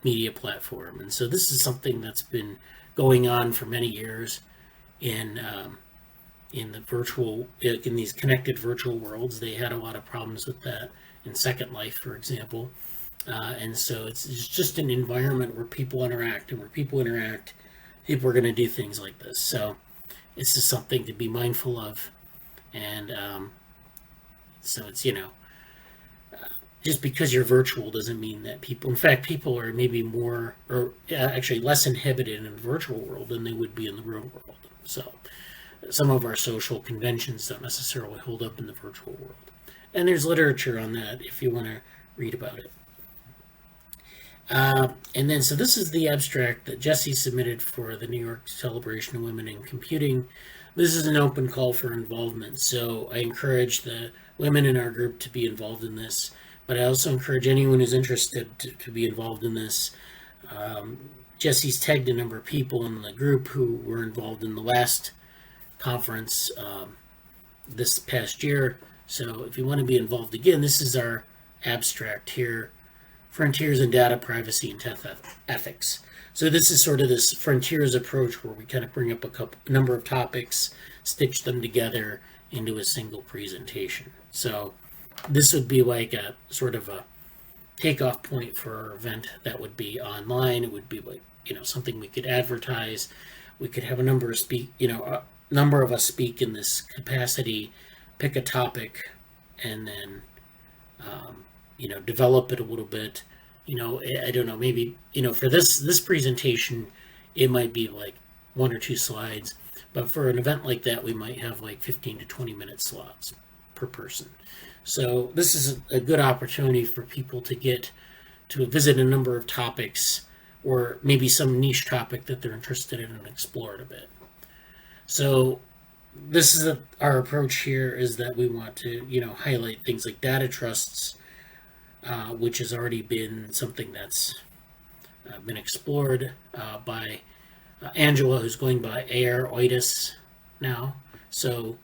media platform. And so this is something that's been going on for many years in these connected virtual worlds. They had a lot of problems with that in Second Life, for example. And so it's just an environment where people interact, and where people interact, people are going to do things like this. So it's just something to be mindful of. And so it's, just because you're virtual doesn't mean that people are maybe more, or actually less inhibited in the virtual world than they would be in the real world. So some of our social conventions don't necessarily hold up in the virtual world. And there's literature on that if you want to read about it. And then, so this is the abstract that Jesse submitted for the New York Celebration of Women in Computing. This is an open call for involvement, so I encourage the women in our group to be involved in this, but I also encourage anyone who's interested to be involved in this. Jesse's tagged a number of people in the group who were involved in the last conference this past year, so if you want to be involved again, this is our abstract here. Frontiers in Data Privacy and Ethics. So this is sort of this frontiers approach where we kind of bring up a number of topics, stitch them together into a single presentation. So this would be like a sort of a takeoff point for our event that would be online. It would be like, something we could advertise. We could have a number of us speak in this capacity, pick a topic, and then develop it a little bit. I don't know, maybe, for this presentation, it might be like 1 or 2 slides, but for an event like that, we might have like 15 to 20 minute slots per person. So this is a good opportunity for people to get to visit a number of topics, or maybe some niche topic that they're interested in and explore it a bit. So this is our approach here, is that we want to, highlight things like data trusts, which has already been something that's been explored by Angela, who's going by Organoids now. So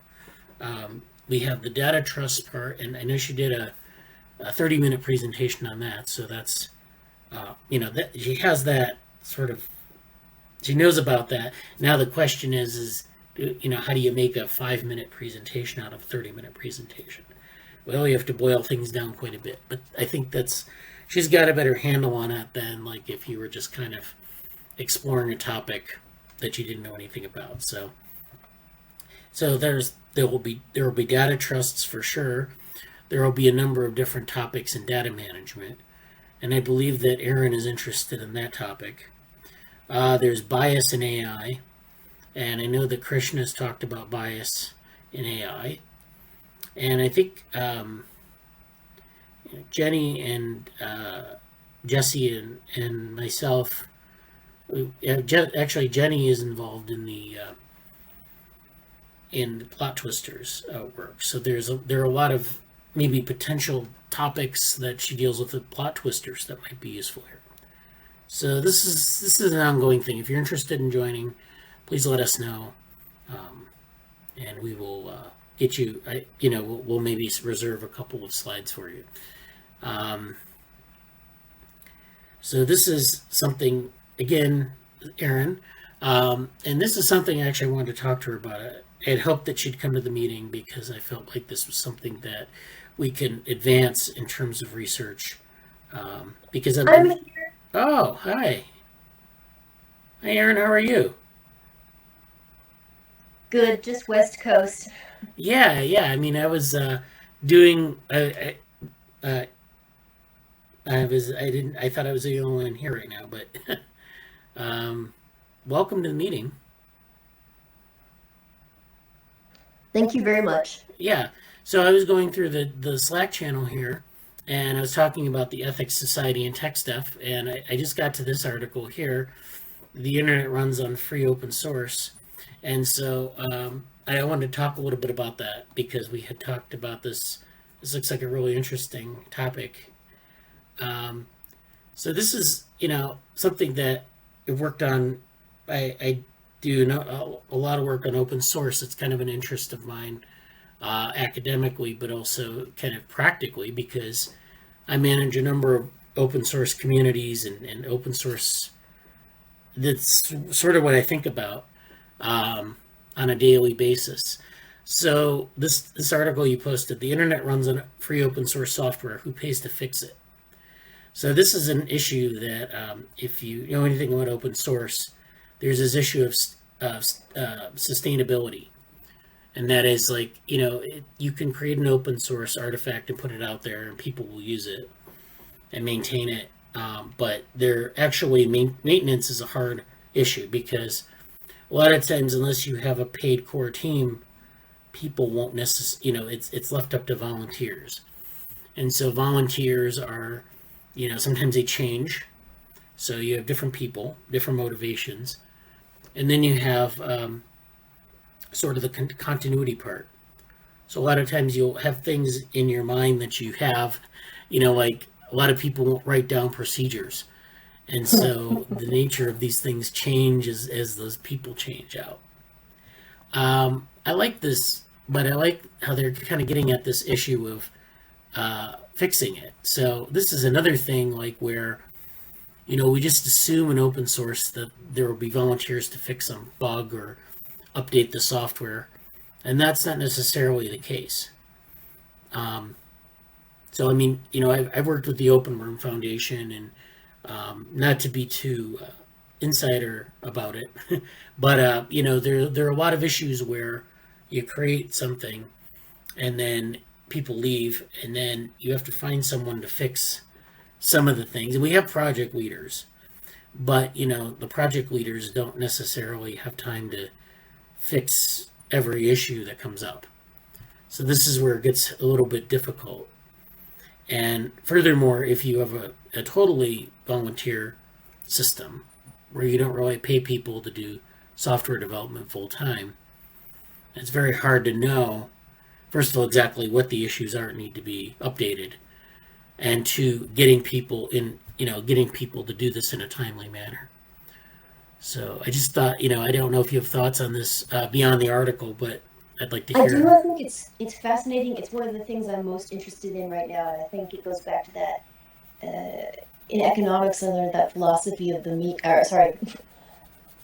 we have the data trust part, and I know she did a 30-minute presentation on that. So that's, that she has that sort of, she knows about that. Now the question is, how do you make a 5-minute presentation out of a 30-minute presentation? Well, you have to boil things down quite a bit. But I think she's got a better handle on it than like if you were just kind of exploring a topic that you didn't know anything about. So there will be data trusts for sure. There will be a number of different topics in data management, and I believe that Erin is interested in that topic. There's bias in AI, and I know that Krishna has talked about bias in AI, and I think Jenny and Jesse and myself. Actually, Jenny is involved in the plot twisters work. So there are a lot of maybe potential topics that she deals with plot twisters that might be useful here. So this is an ongoing thing. If you're interested in joining, please let us know, and we will get you. We'll maybe reserve a couple of slides for you. So this is something, again, Erin, and this is something I actually wanted to talk to her about. I had hoped that she'd come to the meeting because I felt like this was something that we can advance in terms of research. Because I'm here. Oh, hi. Hi, Erin, how are you? Good, just West Coast. Yeah. I mean, I was doing. I thought I was the only one here right now, but welcome to the meeting. Thank you very much. Yeah. So I was going through the Slack channel here, and I was talking about the Ethics Society and tech stuff, and I just got to this article here. The internet runs on free open source, and so I wanted to talk a little bit about that because we had talked about this. This looks like a really interesting topic. So this is, something that I've worked on. I do a lot of work on open source. It's kind of an interest of mine, academically, but also kind of practically, because I manage a number of open source communities and open source. That's sort of what I think about on a daily basis. So this article you posted, the internet runs on free open source software. Who pays to fix it? So this is an issue that if you know anything about open source, there's this issue of sustainability. And that is like, you can create an open source artifact and put it out there and people will use it and maintain it. But maintenance is a hard issue because a lot of times, unless you have a paid core team, people won't necessarily, it's left up to volunteers. And so volunteers are, sometimes they change. So you have different people, different motivations. And then you have sort of the continuity part. So a lot of times you'll have things in your mind that you have, like a lot of people won't write down procedures. And so the nature of these things change as those people change out. I like this, but I like how they're kind of getting at this issue of fixing it. So this is another thing like where, we just assume in open source that there will be volunteers to fix some bug or update the software. And that's not necessarily the case. So, I mean, I've worked with the Open Room Foundation and not to be too insider about it, but, there are a lot of issues where you create something and then people leave and then you have to find someone to fix some of the things. And we have project leaders, but, the project leaders don't necessarily have time to fix every issue that comes up. So this is where it gets a little bit difficult. And furthermore, if you have a totally volunteer system where you don't really pay people to do software development full time, it's very hard to know, first of all, exactly what the issues are that need to be updated, and to getting people to do this in a timely manner. So I just thought, I don't know if you have thoughts on this beyond the article, but I'd like to I hear. do. I think it's fascinating. It's one of the things I'm most interested in right now, and I think it goes back to that. In economics, I learned that philosophy of the meat. Or sorry.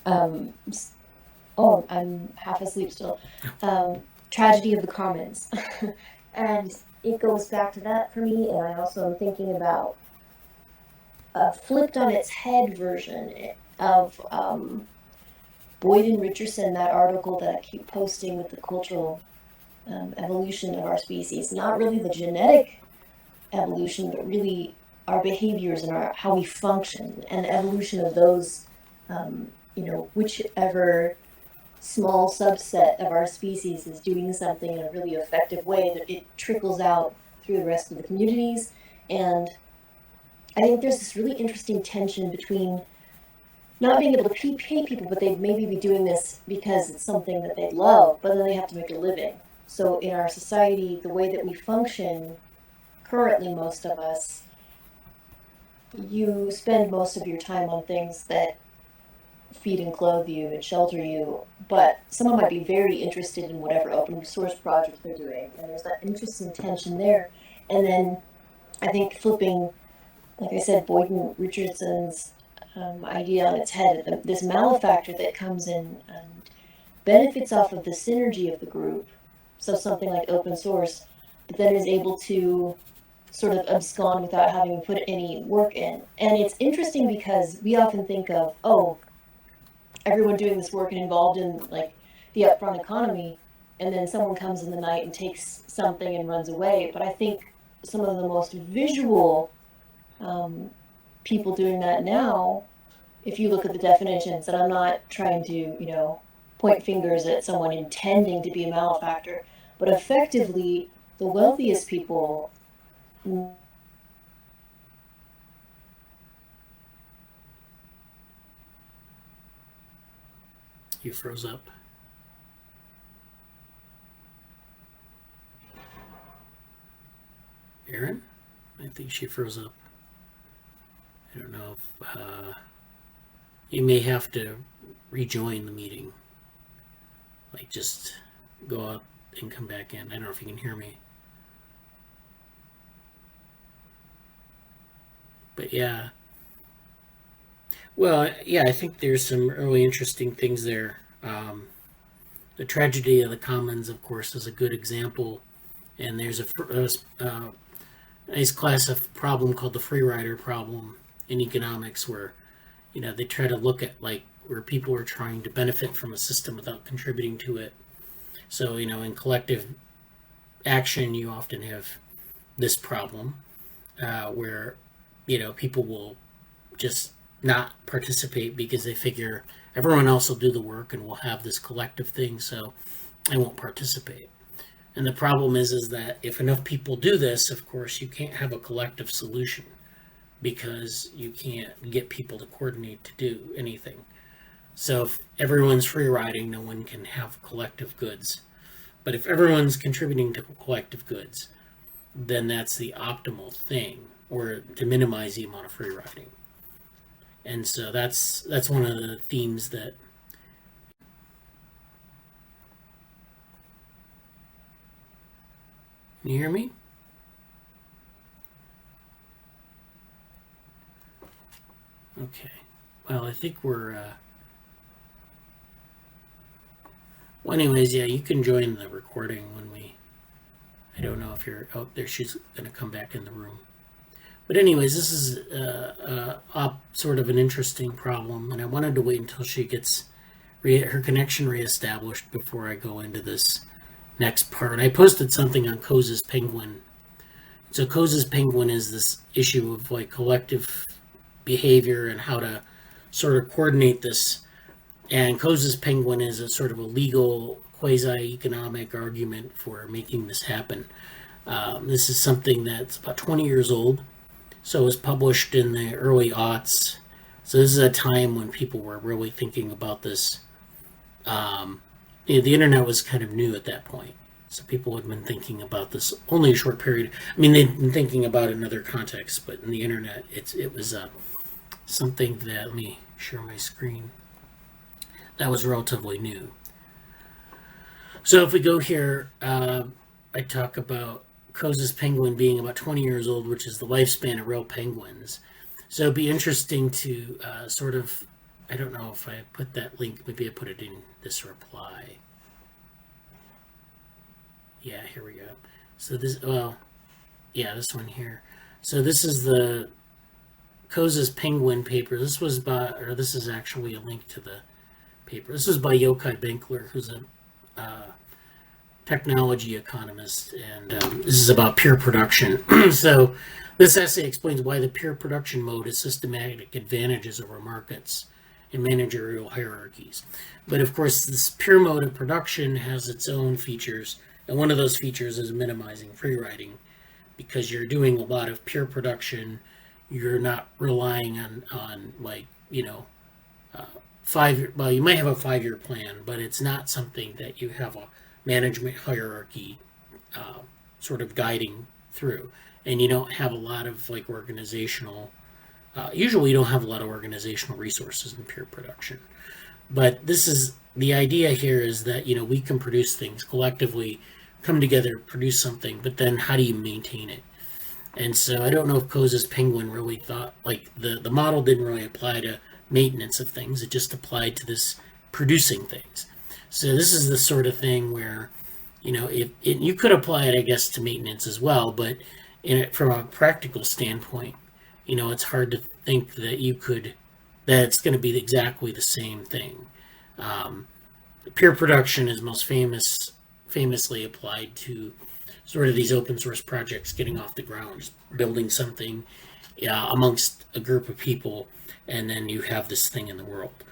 Um, I'm half asleep still. Tragedy of the commons, and it goes back to that for me. And I also am thinking about a flipped on its head version of Boyd and Richardson, that article that I keep posting with the cultural evolution of our species. Not really the genetic evolution, but really our behaviors and how we function, and the evolution of those, whichever small subset of our species is doing something in a really effective way, that it trickles out through the rest of the communities. And I think there's this really interesting tension between not being able to pay people, but they'd maybe be doing this because it's something that they love, but then they have to make a living. So in our society, the way that we function currently, most of us, you spend most of your time on things that feed and clothe you and shelter you, but someone might be very interested in whatever open source project they're doing, and there's that interesting tension there. And then I think flipping, like I said, Boyden Richardson's idea on its head, this malefactor that comes in and benefits off of the synergy of the group, so something like open source, but then is able to sort of abscond without having to put any work in. And it's interesting because we often think of, oh, everyone doing this work and involved in like the upfront economy, and then someone comes in the night and takes something and runs away. But I think some of the most visual people doing that now, if you look at the definitions, and I'm not trying to, point fingers at someone intending to be a malefactor, but effectively the wealthiest people. You froze up. Erin? I think she froze up. I don't know if you may have to rejoin the meeting. Like just go out and come back in. I don't know if you can hear me. But yeah. Well, yeah, I think there's some really interesting things there. The tragedy of the commons, of course, is a good example. And there's a nice class of problem called the free rider problem in economics, where they try to look at like where people are trying to benefit from a system without contributing to it. So in collective action, you often have this problem where people will just not participate because they figure everyone else will do the work and we'll have this collective thing, so I won't participate. And the problem is that if enough people do this, of course, you can't have a collective solution because you can't get people to coordinate to do anything. So if everyone's free riding, no one can have collective goods. But if everyone's contributing to collective goods, then that's the optimal thing, or to minimize the amount of free riding. And so that's one of the themes that Can you hear me? Okay. Well, I think we're well, anyways, yeah, you can join the recording when I don't know if you're out there. She's going to come back in the room. But anyways, this is sort of an interesting problem, and I wanted to wait until she gets her connection reestablished before I go into this next part. I posted something on Cose's Penguin. So Cose's Penguin is this issue of like collective behavior and how to sort of coordinate this. And Cose's Penguin is a sort of a legal, quasi-economic argument for making this happen. This is something that's about 20 years old. So it was published in the early aughts. So this is a time when people were really thinking about this. The internet was kind of new at that point. So people had been thinking about this only a short period. I mean, they'd been thinking about it in other contexts, but in the internet, it was something that, let me share my screen, that was relatively new. So if we go here, I talk about Koza's penguin being about 20 years old, which is the lifespan of real penguins. So it'd be interesting to sort of, I don't know if I put that link, maybe I put it in this reply. Yeah, here we go. So this, well, yeah, this one here. So this is the Koza's penguin paper. This was by, or this is actually a link to the paper. This was by Yochai Benkler, who's a technology economist, and this is about peer production. So this essay explains why the peer production mode has systematic advantages over markets and managerial hierarchies. But of course, this peer mode of production has its own features, and one of those features is minimizing free riding, because you're doing a lot of peer production. You're not relying on like, you know, 5 year, well, you might have a 5-year plan, but it's not something that you have a management hierarchy sort of guiding through, and you don't have a lot of like organizational usually you don't have a lot of organizational resources in peer production. But this is the idea here, is that, you know, we can produce things collectively, come together, produce something, but then how do you maintain it? And so I don't know if Koza's penguin really thought, like, the model didn't really apply to maintenance of things, it just applied to this producing things. So this is the sort of thing where, you know, you could apply it, I guess, to maintenance as well, but from a practical standpoint, you know, it's hard to think that it's going to be exactly the same thing. Peer production is most famously applied to sort of these open source projects getting off the ground, just building something amongst a group of people, and then you have this thing in the world.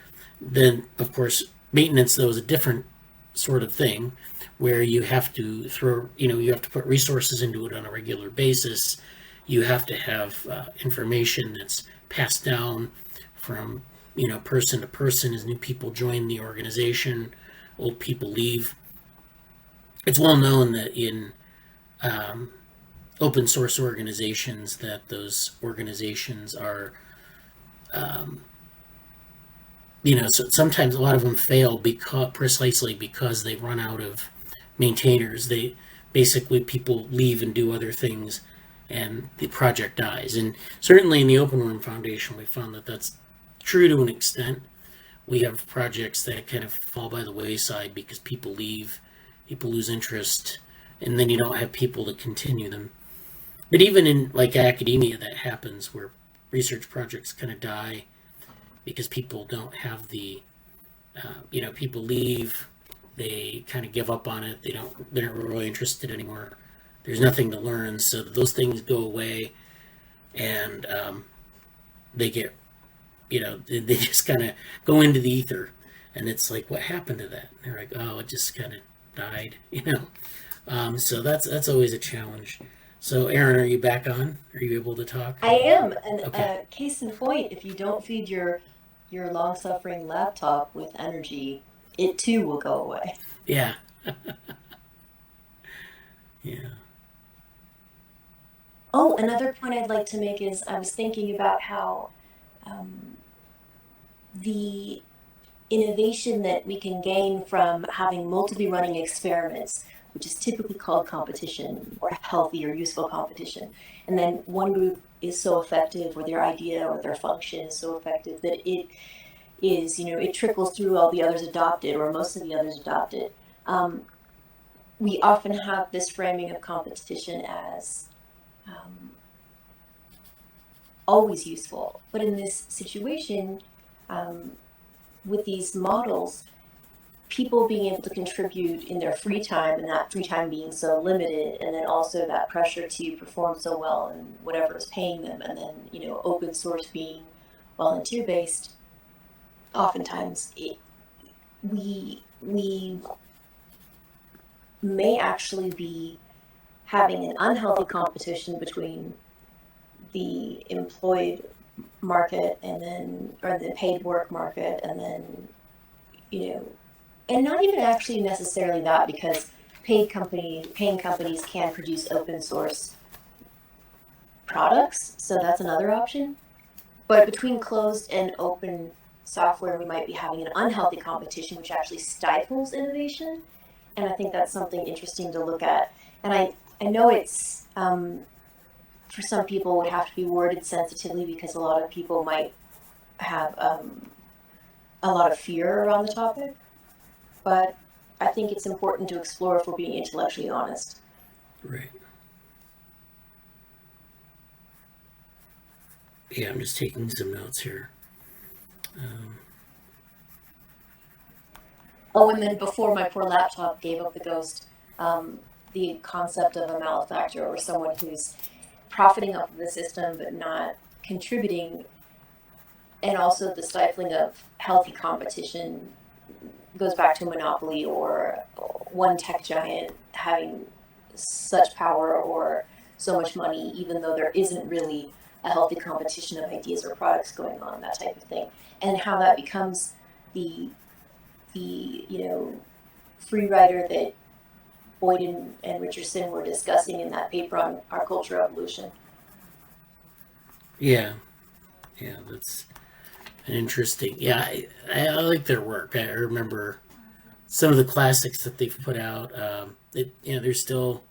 Then, of course, maintenance, though, is a different sort of thing, where you have to you have to put resources into it on a regular basis. You have to have information that's passed down from, you know, person to person as new people join the organization, old people leave. It's well known that in open source organizations, that those organizations are, you know, so sometimes a lot of them fail precisely because they run out of maintainers. People leave and do other things, and the project dies. And certainly in the Open Worm Foundation, we found that that's true to an extent. We have projects that kind of fall by the wayside because people leave, people lose interest, and then you don't have people to continue them. But even in like academia, that happens, where research projects kind of die because people don't have people leave, they kind of give up on it, they're not really interested anymore. There's nothing to learn, so those things go away, and they get, they just kind of go into the ether, and it's like, what happened to that? And they're like, oh, it just kind of died, So that's always a challenge. So, Erin, are you back on? Are you able to talk? I am, and Okay. Case in point, if you don't feed your long-suffering laptop with energy, it too will go away. Yeah. Yeah. Oh, another point I'd like to make is I was thinking about how the innovation that we can gain from having multiple running experiments, which is typically called competition or healthy or useful competition, and then one group is so effective, or their idea or their function is so effective that it is, it trickles through, all the others adopt it, or most of the others adopt it. We often have this framing of competition as always useful, but in this situation, with these models, people being able to contribute in their free time, and that free time being so limited, and then also that pressure to perform so well in whatever is paying them, and then open source being volunteer based, oftentimes we may actually be having an unhealthy competition between the employed market or the paid work market, and then and not even actually necessarily that, because paying companies can produce open source products, so that's another option. But between closed and open software, we might be having an unhealthy competition, which actually stifles innovation. and I think that's something interesting to look at. And I know it's for some people would have to be worded sensitively because a lot of people might have a lot of fear around the topic, but I think it's important to explore if we're being intellectually honest. Right. Yeah, I'm just taking some notes here. Oh, and then before my poor laptop gave up the ghost, the concept of a malefactor or someone who's profiting off of the system but not contributing, and also the stifling of healthy competition goes back to monopoly or one tech giant having such power or so much money, even though there isn't really a healthy competition of ideas or products going on, that type of thing, and how that becomes the free rider that Boyd and Richardson were discussing in that paper on our culture evolution. Yeah, that's an interesting. Yeah, I like their work. I remember some of the classics that they've put out. They're still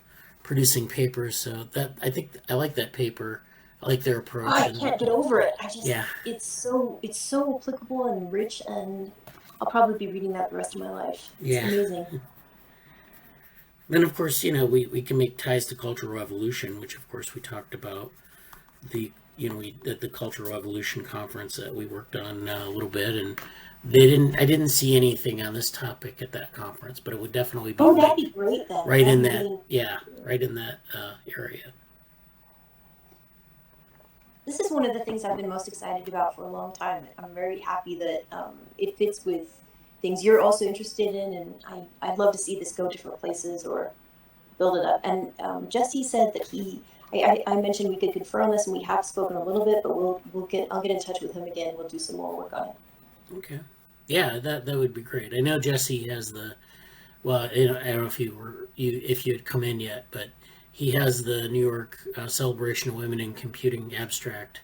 producing papers, so that I think I like that paper. I like their approach. Oh, I can't get over it. Yeah, it's so applicable and rich, and I'll probably be reading that the rest of my life. It's amazing. Then of course, we can make ties to cultural evolution, which of course we talked about we at the cultural evolution conference that we worked on a little bit, and I didn't see anything on this topic at that conference, but it would definitely be that'd be great then. Right in that area. This is one of the things I've been most excited about for a long time. I'm very happy that it fits with things you're also interested in, and I'd love to see this go different places or build it up. And Jesse said that I mentioned we could confirm this, and we have spoken a little bit, but I'll get in touch with him again. We'll do some more work on it. Okay. Yeah, that would be great. I know Jesse has I don't know if you had come in yet, but he has the New York Celebration of Women in Computing abstract,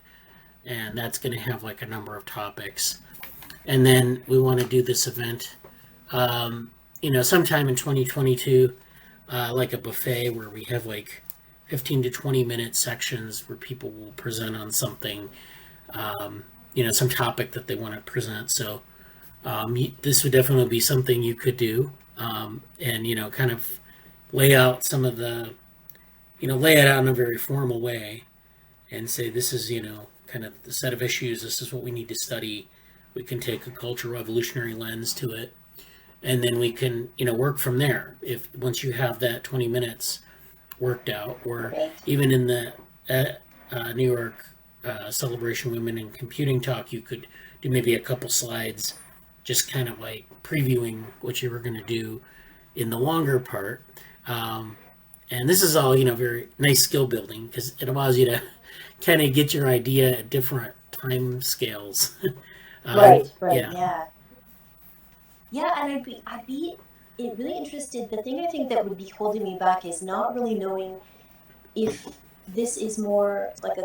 and that's going to have like a number of topics. And then we want to do this event, sometime in 2022, like a buffet where we have like 15 to 20 minute sections where people will present on something, some topic that they want to present. So this would definitely be something you could do, and kind of lay out some of the, lay it out in a very formal way and say, this is, kind of the set of issues. This is what we need to study. We can take a cultural evolutionary lens to it, and then we can, work from there. If once you have that 20 minutes worked out, or even in the New York Celebration Women in Computing talk, you could do maybe a couple slides, just kind of like previewing what you were going to do in the longer part. And this is all, very nice skill building because it allows you to kind of get your idea at different time scales. Right, yeah, and I'd be really interested. The thing I think that would be holding me back is not really knowing if this is more like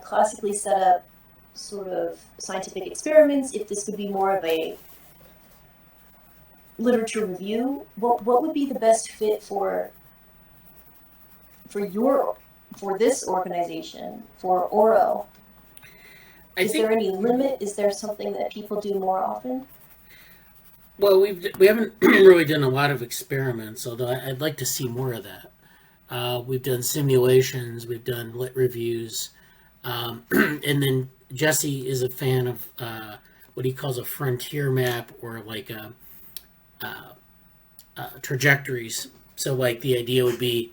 classically set up sort of scientific experiments, if this would be more of a literature review. What would be the best fit for this organization, for OREL? Is there any limit? Is there something that people do more often? Well, we haven't really done a lot of experiments, although I'd like to see more of that. We've done simulations, we've done lit reviews, and then Jesse is a fan of what he calls a frontier map, or like trajectories. So like the idea would be,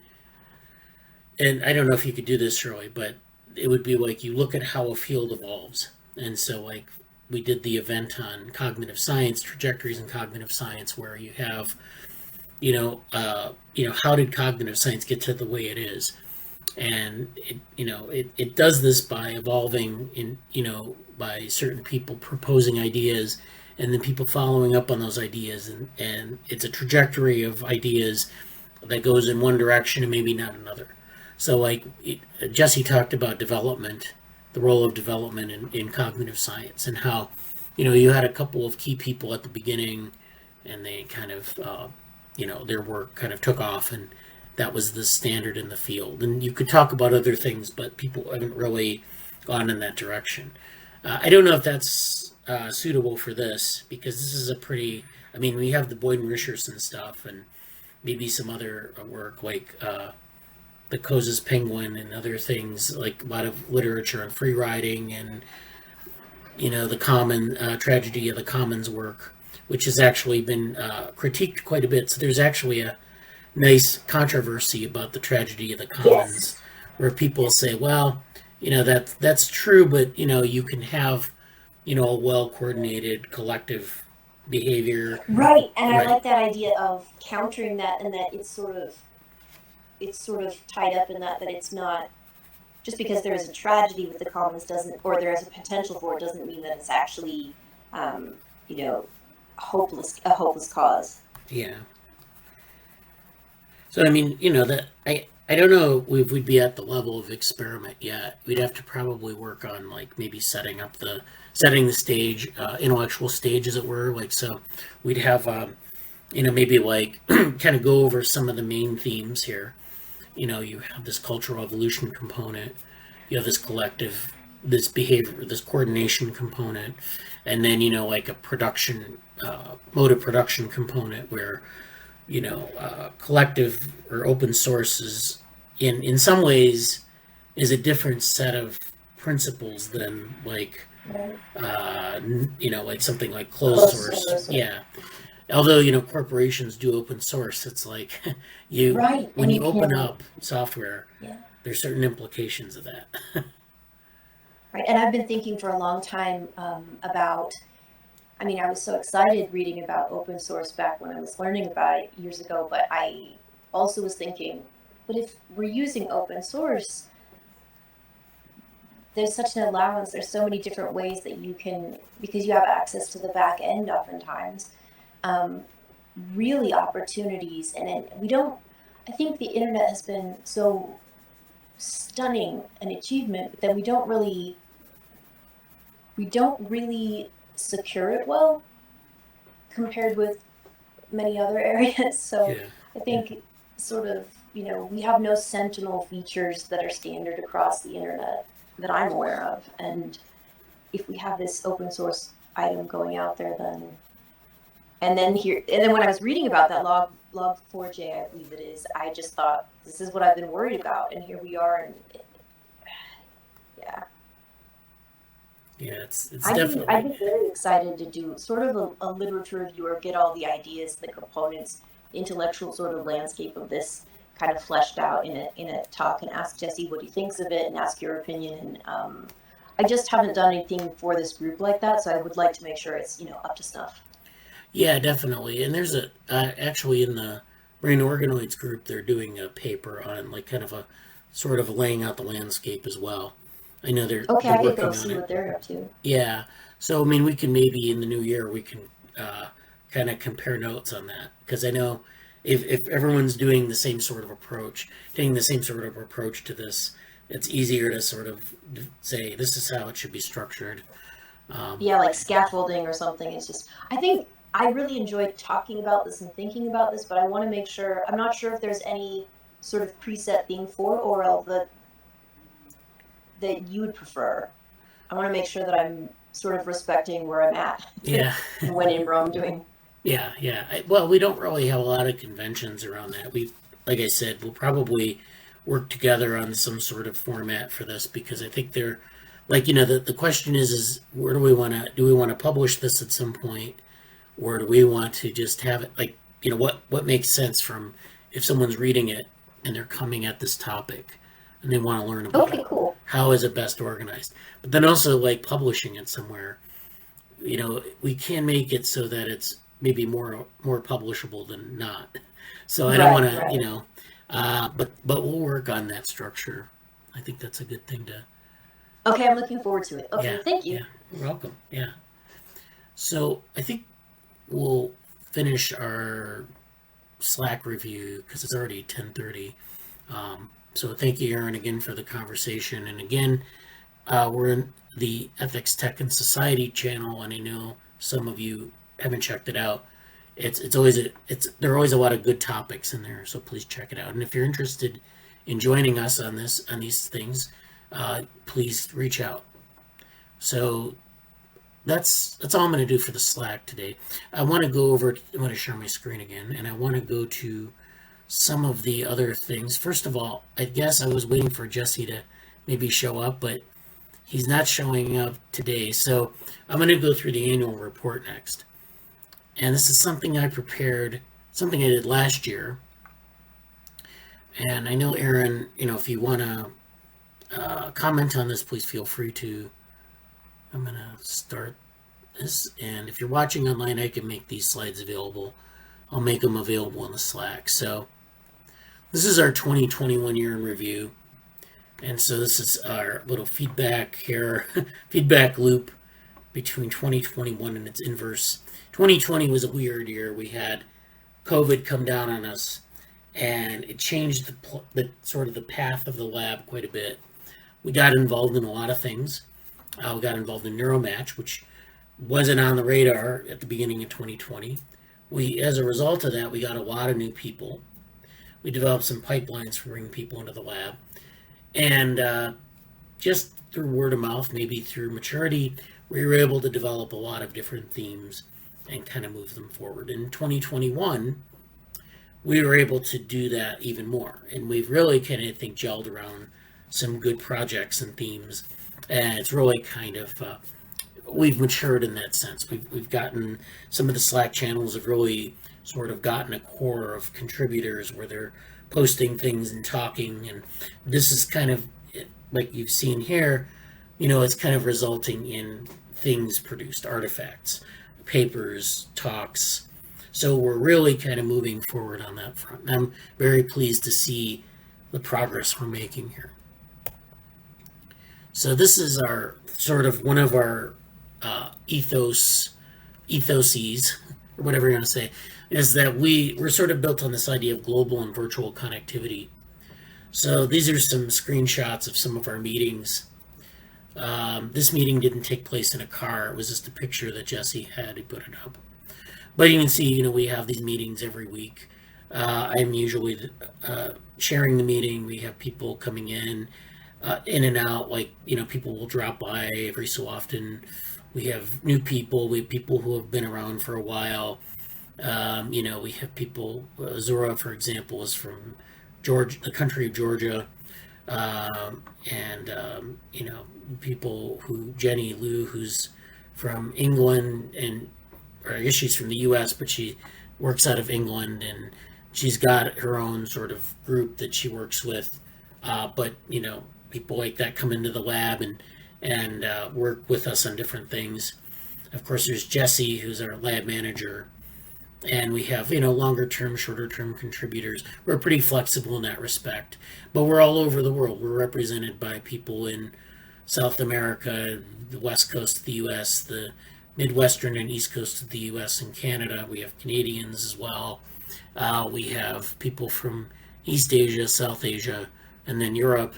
and I don't know if you could do this, Shirley, but it would be like you look at how a field evolves. And so like we did the event on cognitive science, trajectories in cognitive science, where you have, how did cognitive science get to the way it is? And it does this by evolving by certain people proposing ideas and then people following up on those ideas. And it's a trajectory of ideas that goes in one direction and maybe not another. So like Jesse talked about development, the role of development in cognitive science, and how, you had a couple of key people at the beginning and they kind of, their work kind of took off, and that was the standard in the field. And you could talk about other things, but people haven't really gone in that direction. I don't know if that's suitable for this, because this is a pretty, we have the Boyd and Richardson stuff, and maybe some other work like the Cose's Penguin and other things, like a lot of literature on free riding, and the common tragedy of the commons work, which has actually been critiqued quite a bit. So there's actually a nice controversy about the tragedy of the commons, where people say, well, that's true, but you can have a well coordinated collective behavior. Right, and I like that idea of countering that, and that it's sort of tied up in that it's not just because there is a tragedy with the commons doesn't, or there is a potential for it, doesn't mean that it's actually a hopeless cause. Yeah. So that I don't know if we'd be at the level of experiment yet. We'd have to probably work on like maybe setting the stage, intellectual stage, as it were. Like, so we'd have maybe like kind of go over some of the main themes here. You have this cultural evolution component, you have this collective, this behavior, this coordination component, and then like a production, mode of production component where collective or open source is in some ways is a different set of principles than like like something like closed source. Yeah. Although corporations do open source, it's like when you open up software, there's certain implications of that. Right, and I've been thinking for a long time about. I was so excited reading about open source back when I was learning about it years ago, but I also was thinking, but if we're using open source, there's such an allowance, there's so many different ways that you can, because you have access to the back end oftentimes, really opportunities, and then I think the internet has been so stunning an achievement, but then we don't really secure it well compared with many other areas. So I think sort of, we have no sentinel features that are standard across the internet that I'm aware of. And if we have this open source item going out there, and then when I was reading about that log4j, I believe it is, I just thought, this is what I've been worried about. And here we are. And Yeah, it's definitely. I'd be very excited to do sort of a literature review, or get all the ideas, the components, the intellectual sort of landscape of this kind of fleshed out in a talk, and ask Jesse what he thinks of it, and ask your opinion. And I just haven't done anything for this group like that, so I would like to make sure it's up to snuff. Yeah, definitely. And there's actually in the Brain Organoids group, they're doing a paper on like kind of a sort of laying out the landscape as well. I know they're okay. They're I working can go on see it. what they're up to. Yeah. So we can maybe in the new year we can kind of compare notes on that, because I know if everyone's doing the same sort of approach, taking the same sort of approach to this, it's easier to sort of say this is how it should be structured. Like scaffolding or something. It's just, I think I really enjoyed talking about this and thinking about this, but I want to make sure, I'm not sure if there's any sort of preset thing for OREL that you would prefer. I want to make sure that I'm sort of respecting where I'm at. Yeah. When in Rome doing. Yeah. Well, we don't really have a lot of conventions around that. Like I said, we'll probably work together on some sort of format for this, because I think they're like, the question is where do we want to publish this at some point, or do we want to just have it like, what makes sense from if someone's reading it and they're coming at this topic and they want to learn about cool. How is it best organized, but then also like publishing it somewhere, we can make it so that it's maybe more publishable than not. So I don't want to, but we'll work on that structure. I think that's a good thing to. Okay, I'm looking forward to it. Okay, thank you. Yeah, you're welcome. Yeah. So I think we'll finish our Slack review because it's already 10:30. So thank you, Erin, again for the conversation. And again, we're in the Ethics, Tech, and Society channel, and I know some of you haven't checked it out. it's always there are always a lot of good topics in there. So please check it out. And if you're interested in joining us on these things, please reach out. So that's all I'm going to do for the Slack today. I want to go over. I want to share my screen again, and I want to go to some of the other things. First of all, I guess I was waiting for Jesse to maybe show up, but he's not showing up today. So I'm going to go through the annual report next. And this is something I prepared, something I did last year. And I know, Erin, if you want to comment on this, please feel free to. I'm going to start this. And if you're watching online, I can make these slides available. I'll make them available in the Slack. So this is our 2021 year in review. And so this is our little feedback here, feedback loop between 2021 and its inverse. 2020 was a weird year. We had COVID come down on us, and it changed the sort of the path of the lab quite a bit. We got involved in a lot of things. We got involved in NeuroMatch, which wasn't on the radar at the beginning of 2020. As a result of that, we got a lot of new people. We developed some pipelines for bringing people into the lab. And just through word of mouth, maybe through maturity, we were able to develop a lot of different themes and kind of move them forward. In 2021, we were able to do that even more. And we've really kind of, I think, gelled around some good projects and themes. And it's really kind of, we've matured in that sense. We've gotten, some of the Slack channels have really sort of gotten a core of contributors where they're posting things and talking. And this is kind of, like you've seen here, it's kind of resulting in things produced, artifacts, papers, talks. So we're really kind of moving forward on that front. And I'm very pleased to see the progress we're making here. So this is our sort of one of our ethoses, or whatever you want to say, is that we're sort of built on this idea of global and virtual connectivity. So these are some screenshots of some of our meetings. This meeting didn't take place in a car. It was just a picture that Jesse had. He put it up. But you can see, we have these meetings every week. I'm usually sharing the meeting. We have people coming in and out. Like, people will drop by every so often. We have new people. We have people who have been around for a while. We have people, Zora, for example, is from Georgia, the country of Georgia. People Jenny Liu, who's from England, or I guess she's from the US, but she works out of England, and she's got her own sort of group that she works with. But people like that come into the lab and work with us on different things. Of course, there's Jesse, who's our lab manager. And we have, longer term, shorter term contributors. We're pretty flexible in that respect. But we're all over the world. We're represented by people in South America, the West Coast of the US, the Midwestern and East Coast of the US and Canada. We have Canadians as well. We have people from East Asia, South Asia, and then Europe.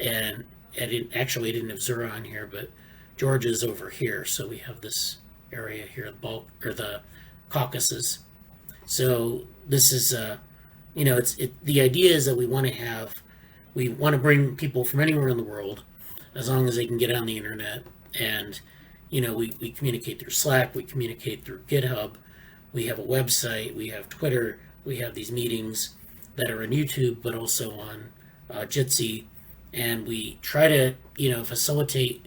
And I didn't have Zura on here, but Georgia's over here. So we have this area here, the Caucasus. So this is, the idea is that we want to bring people from anywhere in the world, as long as they can get on the internet. And, we communicate through Slack, we communicate through GitHub, we have a website, we have Twitter, we have these meetings that are on YouTube, but also on Jitsi. And we try to, facilitate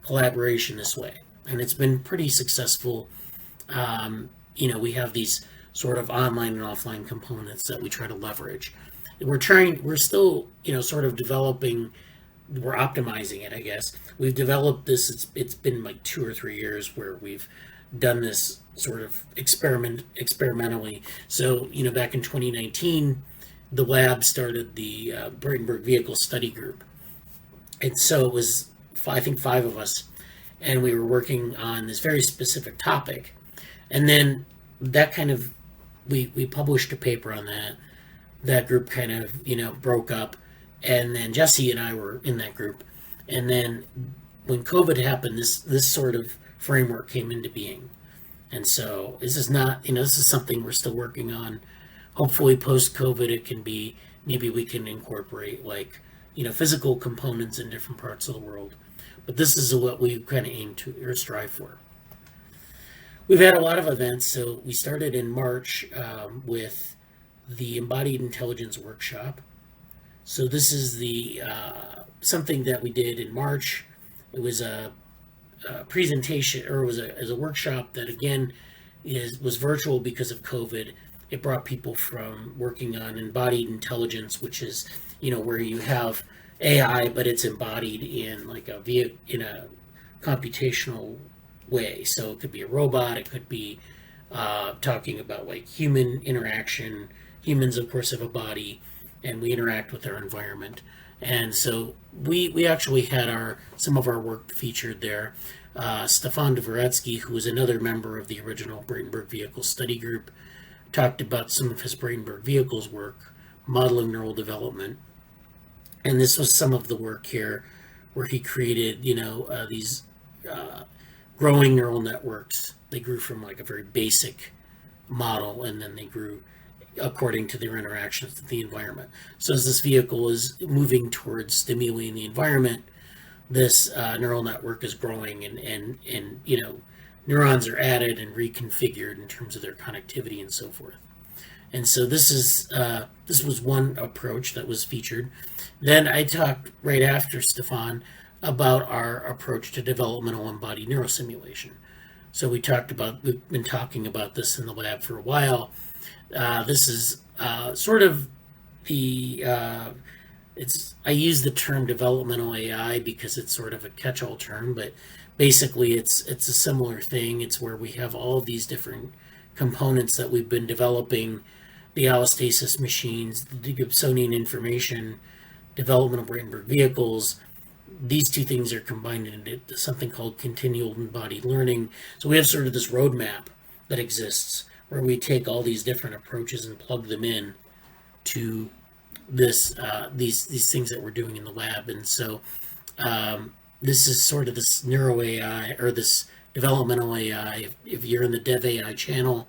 collaboration this way. And it's been pretty successful. We have these sort of online and offline components that we try to leverage. We're still, sort of developing, we're optimizing it, I guess. We've developed this, it's been like 2 or 3 years where we've done this sort of experimentally. So, back in 2019, the lab started the Bradenburg Vehicle Study Group. And so it was, I think, 5 of us, and we were working on this very specific topic. And then that kind of, we published a paper on that. That group kind of, broke up. And then Jesse and I were in that group. And then when COVID happened, this sort of framework came into being. And so this is not, this is something we're still working on. Hopefully post-COVID, it can be, maybe we can incorporate like, physical components in different parts of the world. But this is what we kind of aim to or strive for. We've had a lot of events. So we started in March with the Embodied Intelligence Workshop. So this is the something that we did in March. It was a presentation, or it was a workshop that again was virtual because of COVID. It brought people from working on embodied intelligence, which is where you have AI, but it's embodied in like in a computational way. So it could be a robot. It could be talking about like human interaction. Humans, of course, have a body, and we interact with our environment. And so we actually had some of our work featured there. Stefan Dvoretsky, who was another member of the original Bradenburg Vehicle Study Group, talked about some of his Bradenburg Vehicles work, modeling neural development. And this was some of the work here where he created, these growing neural networks. They grew from like a very basic model, and then they grew according to their interactions with the environment. So as this vehicle is moving towards stimulating the environment, this neural network is growing, and neurons are added and reconfigured in terms of their connectivity and so forth. And so this was one approach that was featured. Then I talked right after Stefan about our approach to developmental embodied neurosimulation. So we've been talking about this in the lab for a while. This is sort of I use the term developmental AI because it's sort of a catch-all term, but basically it's a similar thing. It's where we have all of these different components that we've been developing, the allostasis machines, the Gibsonian information, developmental Bradenburg vehicles. These two things are combined into something called continual embodied learning. So we have sort of this roadmap that exists where we take all these different approaches and plug them in to these things that we're doing in the lab. And so this is sort of this neuro AI, or this developmental AI. If you're in the Dev AI channel,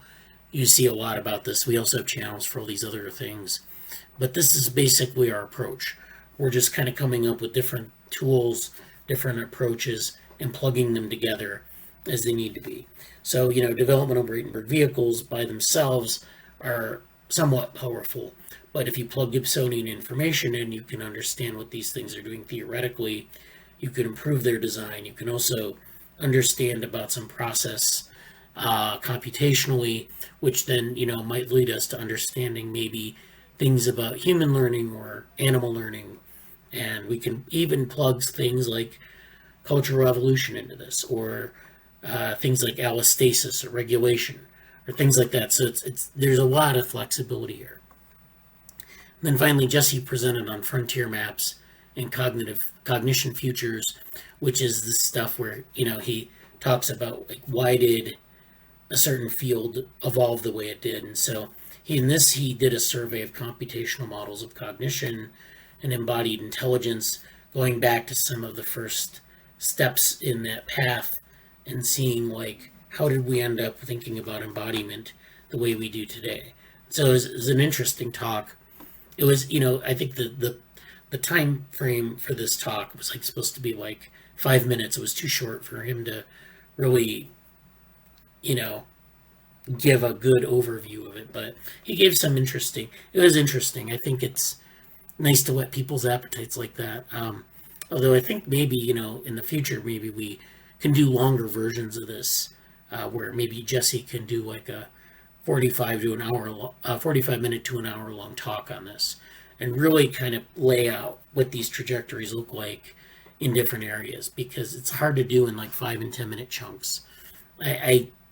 you see a lot about this. We also have channels for all these other things. But this is basically our approach. We're just kind of coming up with different tools, different approaches, and plugging them together as they need to be. So, developmental Bradenburg vehicles by themselves are somewhat powerful. But if you plug Gibsonian information in, you can understand what these things are doing theoretically. You can improve their design. You can also understand about some process computationally, which then, might lead us to understanding maybe things about human learning or animal learning. And we can even plug things like cultural evolution into this, or things like allostasis or regulation, or things like that. So there's a lot of flexibility here. And then finally, Jesse presented on frontier maps and cognition futures, which is the stuff where he talks about like why did a certain field evolve the way it did. And so he did a survey of computational models of cognition and embodied intelligence, going back to some of the first steps in that path and seeing like how did we end up thinking about embodiment the way we do today. So it was an interesting talk. It was, I think the time frame for this talk was like supposed to be like 5 minutes. It was too short for him to really, give a good overview of it, but he gave it was interesting. I think it's nice to whet people's appetites like that. Although I think maybe, in the future, maybe we can do longer versions of this, where maybe Jesse can do like a 45 minute to an hour long talk on this, and really kind of lay out what these trajectories look like in different areas, because it's hard to do in like 5 and 10 minute chunks.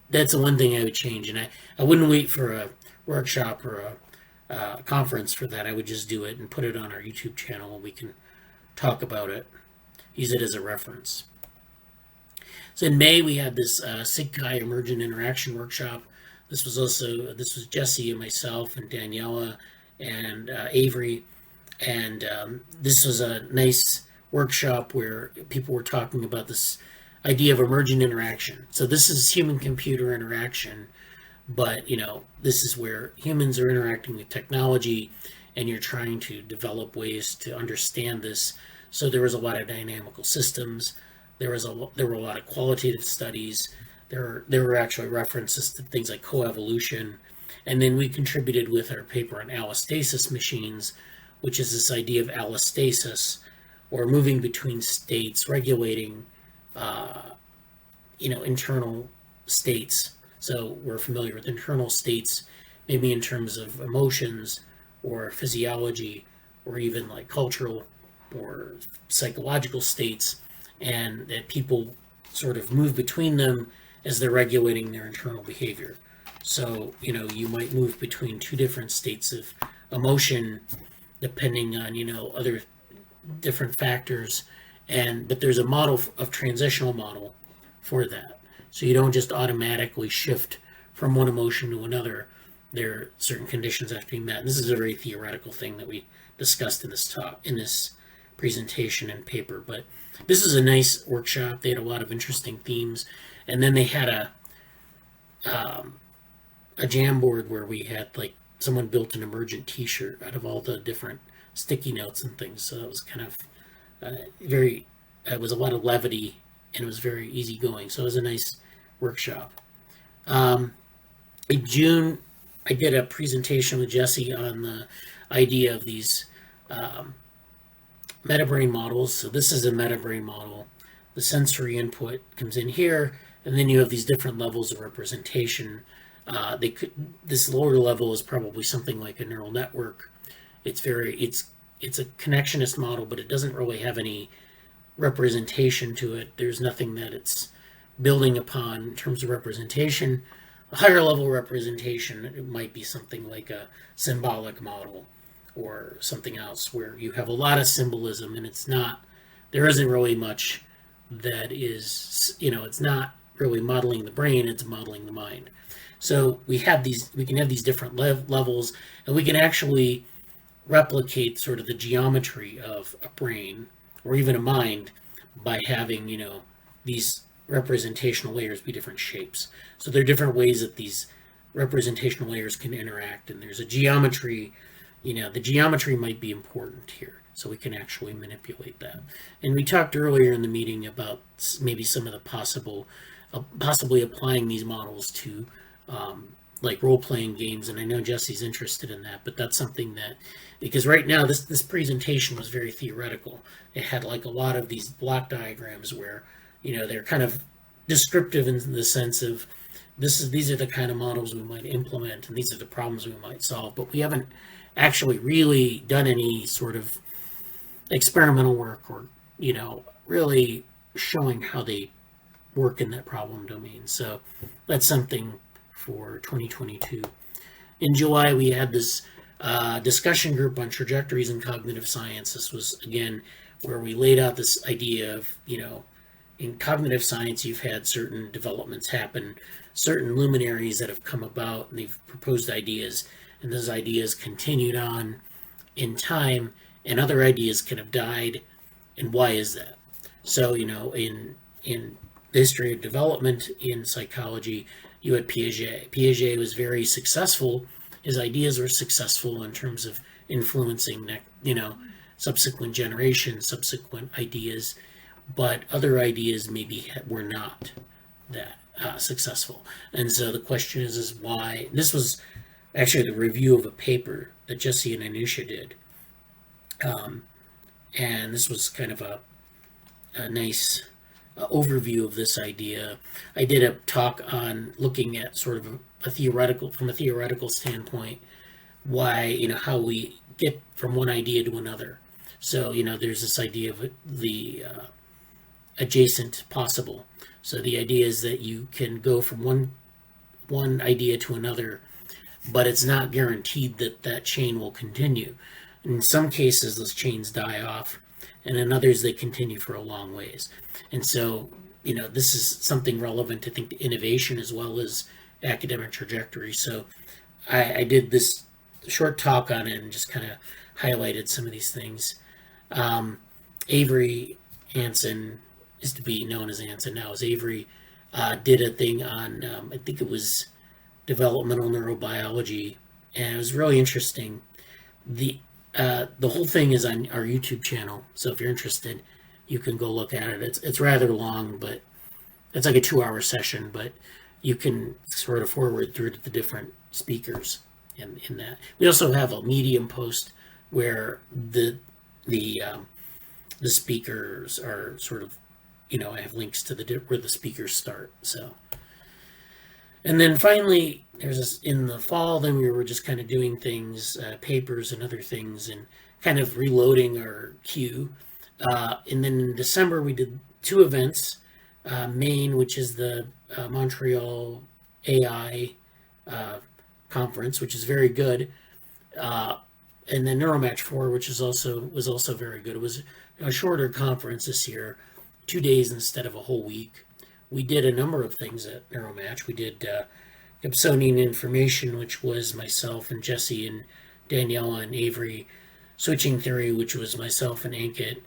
That's the one thing I would change, and I wouldn't wait for a workshop or a conference for that. I would just do it and put it on our YouTube channel, and we can talk about it, use it as a reference. So in May, we had this SIGCHI Emergent Interaction Workshop. This was Jesse and myself and Daniela and Avery, and this was a nice workshop where people were talking about this idea of emergent interaction. So this is human-computer interaction, but this is where humans are interacting with technology, and you're trying to develop ways to understand this. So there was a lot of dynamical systems. There were a lot of qualitative studies. There were actually references to things like coevolution, and then we contributed with our paper on allostasis machines, which is this idea of allostasis, or moving between states, regulating, internal states. So we're familiar with internal states, maybe in terms of emotions or physiology, or even like cultural or psychological states, and that people sort of move between them as they're regulating their internal behavior. So, you might move between two different states of emotion depending on, other different factors, but there's a model of transitional model for that. So you don't just automatically shift from one emotion to another. There are certain conditions that have to be met. And this is a very theoretical thing that we discussed in this talk, in this presentation and paper. But this is a nice workshop. They had a lot of interesting themes, and then they had a Jamboard where we had someone built an emergent T-shirt out of all the different sticky notes and things. So it was kind of it was a lot of levity, and it was very easygoing. So it was a nice workshop. In June, I did a presentation with Jesse on the idea of these metabrain models. So this is a metabrain model. The sensory input comes in here, and then you have these different levels of representation. This lower level is probably something like a neural network. It's a connectionist model, but it doesn't really have any representation to it. There's nothing that it's building upon in terms of representation. A higher level representation, it might be something like a symbolic model or something else where you have a lot of symbolism, and there isn't really much that is, it's not really modeling the brain, it's modeling the mind. So we can have these different levels, and we can actually replicate sort of the geometry of a brain or even a mind by having, these representational layers be different shapes. So there are different ways that these representational layers can interact, and there's a geometry, the geometry might be important here, so we can actually manipulate that. And we talked earlier in the meeting about maybe some of the possibly applying these models to role-playing games, and I know Jesse's interested in that, but that's something because right now this presentation was very theoretical. It had a lot of these block diagrams where, they're kind of descriptive in the sense of these are the kind of models we might implement, and these are the problems we might solve, but we haven't actually really done any sort of experimental work or, really showing how they work in that problem domain. So that's something for 2022. In July, we had this discussion group on trajectories in cognitive science. This was, again, where we laid out this idea of, in cognitive science, you've had certain developments happen, certain luminaries that have come about, and they've proposed ideas, and those ideas continued on in time, and other ideas kind of died, and why is that? So, in the history of development in psychology, you had Piaget. Piaget was very successful. His ideas were successful in terms of influencing, subsequent generations, subsequent ideas, but other ideas maybe were not that successul. And so the question is why? This was actually the review of a paper that Jesse and Anusha did. And this was kind of a nice overview of this idea. I did a talk on looking at sort of from a theoretical standpoint, why, how we get from one idea to another. So, there's this idea of the adjacent possible. So the idea is that you can go from one idea to another, but it's not guaranteed that that chain will continue. In some cases, those chains die off, and in others, they continue for a long ways. And so, this is something relevant, I think, to innovation as well as academic trajectory. So I did this short talk on it and just kind of highlighted some of these things. Avery Hansen used to be known as ants and now is Avery, did a thing on, I think it was developmental neurobiology, and it was really interesting. The whole thing is on our YouTube channel, so if you're interested, you can go look at it. It's rather long, but it's like a 2-hour session, but you can sort of forward through to the different speakers in that. We also have a Medium post where the speakers are sort of, I have links to where the speakers start. So, and then finally, there's this in the fall. Then we were just kind of doing things, papers and other things, and kind of reloading our queue. And then in December we did 2 events. Maine, which is the Montreal AI conference, which is very good, and then Neuromatch 4, which was also very good. It was a shorter conference this year, 2 days instead of a whole week. We did a number of things at Neuromatch. We did Gibsonian information, which was myself and Jesse and Daniela and Avery. Switching theory, which was myself and Ankit,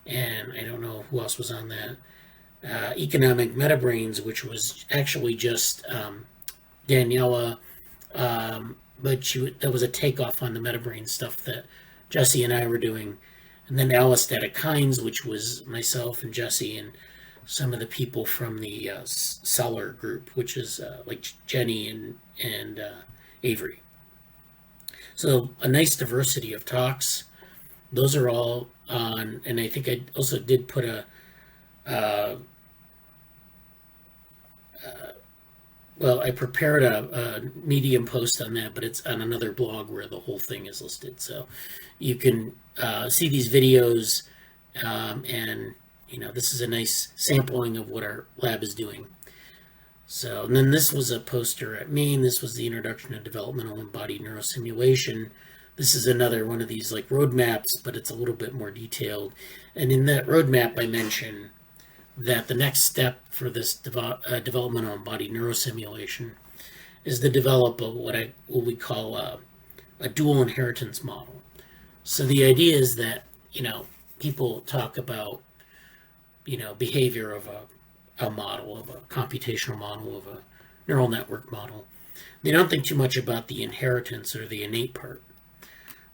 and I don't know who else was on that. Economic metabrains, which was actually just Daniela, but that was a takeoff on the metabrain stuff that Jesse and I were doing. And then allostatic kinds, which was myself and Jesse and some of the people from the Seller group, which is like Jenny and Avery. So a nice diversity of talks. Those are all on, and I think I also did put I prepared a Medium post on that, but it's on another blog where the whole thing is listed. So you can see these videos, and this is a nice sampling of what our lab is doing. So, and then this was a poster at Maine. This was the introduction to developmental embodied neurosimulation. This is another one of these like roadmaps, but it's a little bit more detailed. And in that roadmap, I mentioned that the next step for this developmental embodied neurosimulation is to develop what we call a dual inheritance model. So the idea is that people talk about behavior of a model, of a computational model, of a neural network model. They don't think too much about the inheritance or the innate part.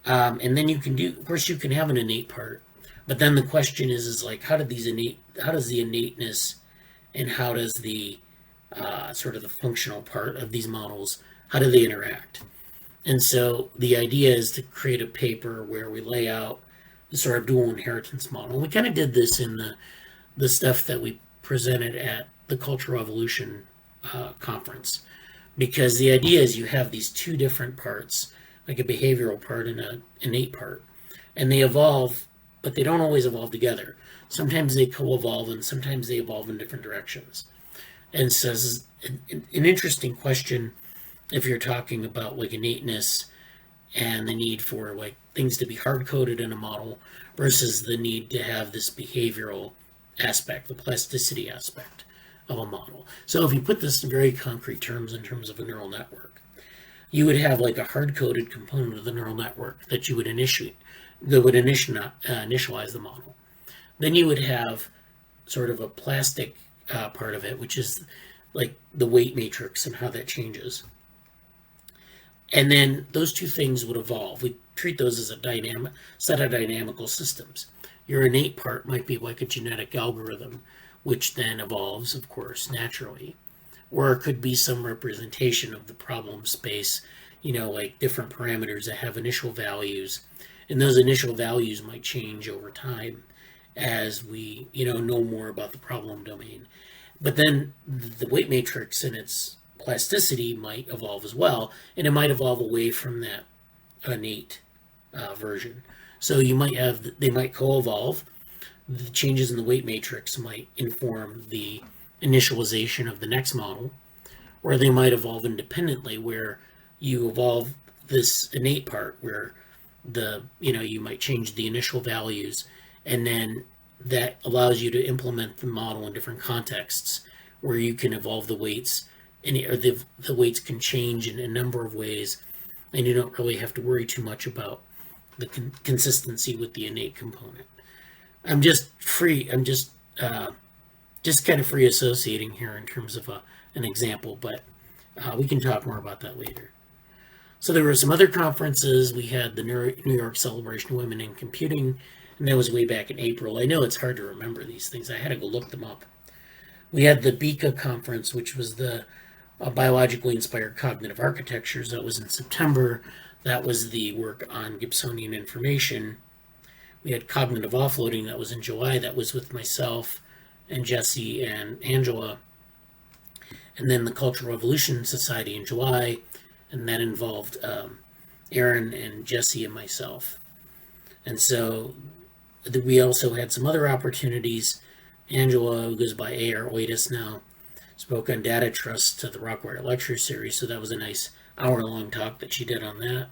And then of course you can have an innate part, but then the question is like, how does the innateness and how does the sort of the functional part of these models, how do they interact? And so the idea is to create a paper where we lay out the sort of dual inheritance model. We kind of did this in the stuff that we presented at the Cultural Evolution conference, because the idea is you have these 2 different parts, like a behavioral part and an innate part, and they evolve, but they don't always evolve together. Sometimes they co-evolve, and sometimes they evolve in different directions. And so this is an interesting question if you're talking about like innateness and the need for like things to be hard-coded in a model versus the need to have this behavioral aspect, the plasticity aspect of a model. So if you put this in very concrete terms, in terms of a neural network, you would have like a hard-coded component of the neural network that you would initialize the model. Then you would have sort of a plastic part of it, which is like the weight matrix and how that changes. And then those 2 things would evolve. We treat those as a set of dynamical systems. Your innate part might be like a genetic algorithm, which then evolves, of course, naturally. Or it could be some representation of the problem space, like different parameters that have initial values. And those initial values might change over time as we, know more about the problem domain. But then the weight matrix and its plasticity might evolve as well, and it might evolve away from that innate version. So they might co-evolve. The changes in the weight matrix might inform the initialization of the next model, or they might evolve independently, where you evolve this innate part where you might change the initial values, and then that allows you to implement the model in different contexts where you can evolve the weights, and the weights can change in a number of ways, and you don't really have to worry too much about the consistency with the innate component. I'm just just kind of free associating here in terms of an example, but we can talk more about that later. So there were some other conferences. We had the New York Celebration of Women in Computing, and that was way back in April. I know it's hard to remember these things. I had to go look them up. We had the BICA conference, which was the Biologically Inspired Cognitive Architectures. That was in September. That was the work on Gibsonian information. We had Cognitive Offloading. That was in July. That was with myself and Jesse and Angela. And then the Cultural Evolution Society in July, and that involved Erin and Jesse and myself. And so we also had some other opportunities. Angela, who goes by A.R. Oitis now, spoke on data trust to the Rockwire lecture series, so that was a nice hour-long talk that she did on that.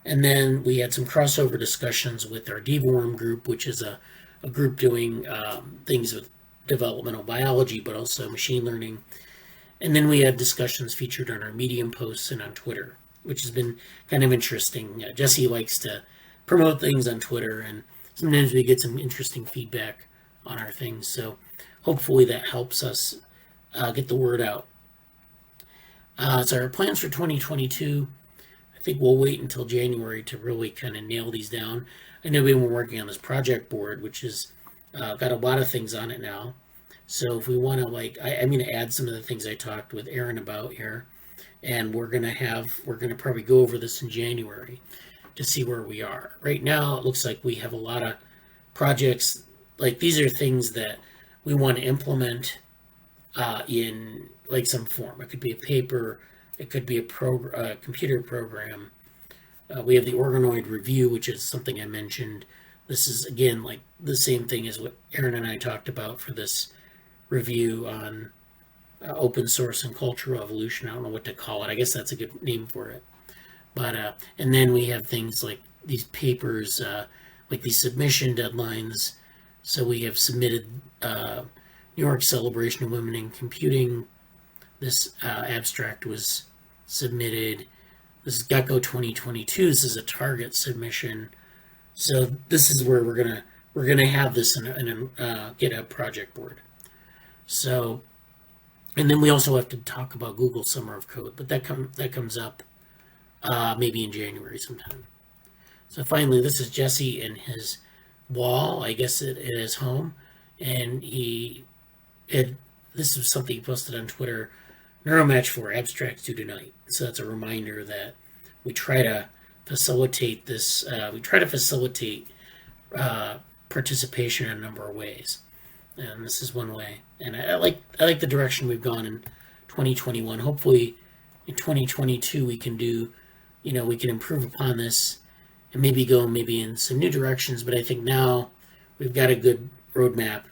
And then we had some crossover discussions with our DeVorm group, which is a group doing things with developmental biology, but also machine learning. And then we had discussions featured on our Medium posts and on Twitter, which has been kind of interesting. Jesse likes to promote things on Twitter, and sometimes we get some interesting feedback on our things. So hopefully that helps us get the word out. So our plans for 2022, I think we'll wait until January to really kind of nail these down. I know we've been working on this project board, which has got a lot of things on it now. So if we want to, I'm going to add some of the things I talked with Erin about here, and we're going to probably go over this in January to see where we are. Right now, it looks like we have a lot of projects. Like, these are things that we want to implement in like some form. It could be a paper, it could be a computer program. We have the organoid review, which is something I mentioned. This is, again, like the same thing as what Erin and I talked about for this review on open source and cultural evolution. I don't know what to call it. I guess that's a good name for it. But and then we have things like these papers, like these submission deadlines. So we have submitted New York Celebration of Women in Computing. This abstract was submitted. This is Gecko 2022. This is a target submission. So this is where we're gonna have this in a GitHub project board. So, and then we also have to talk about Google Summer of Code, but that comes up maybe in January sometime. So finally, this is Jesse in his wall, I guess at his home, and this was something he posted on Twitter. Neuromatch 4 abstracts due tonight. So that's a reminder that we try to facilitate this. We try to facilitate participation in a number of ways, and this is one way. And I like the direction we've gone in 2021. Hopefully, in 2022 we can do, we can improve upon this and maybe go in some new directions. But I think now we've got a good roadmap,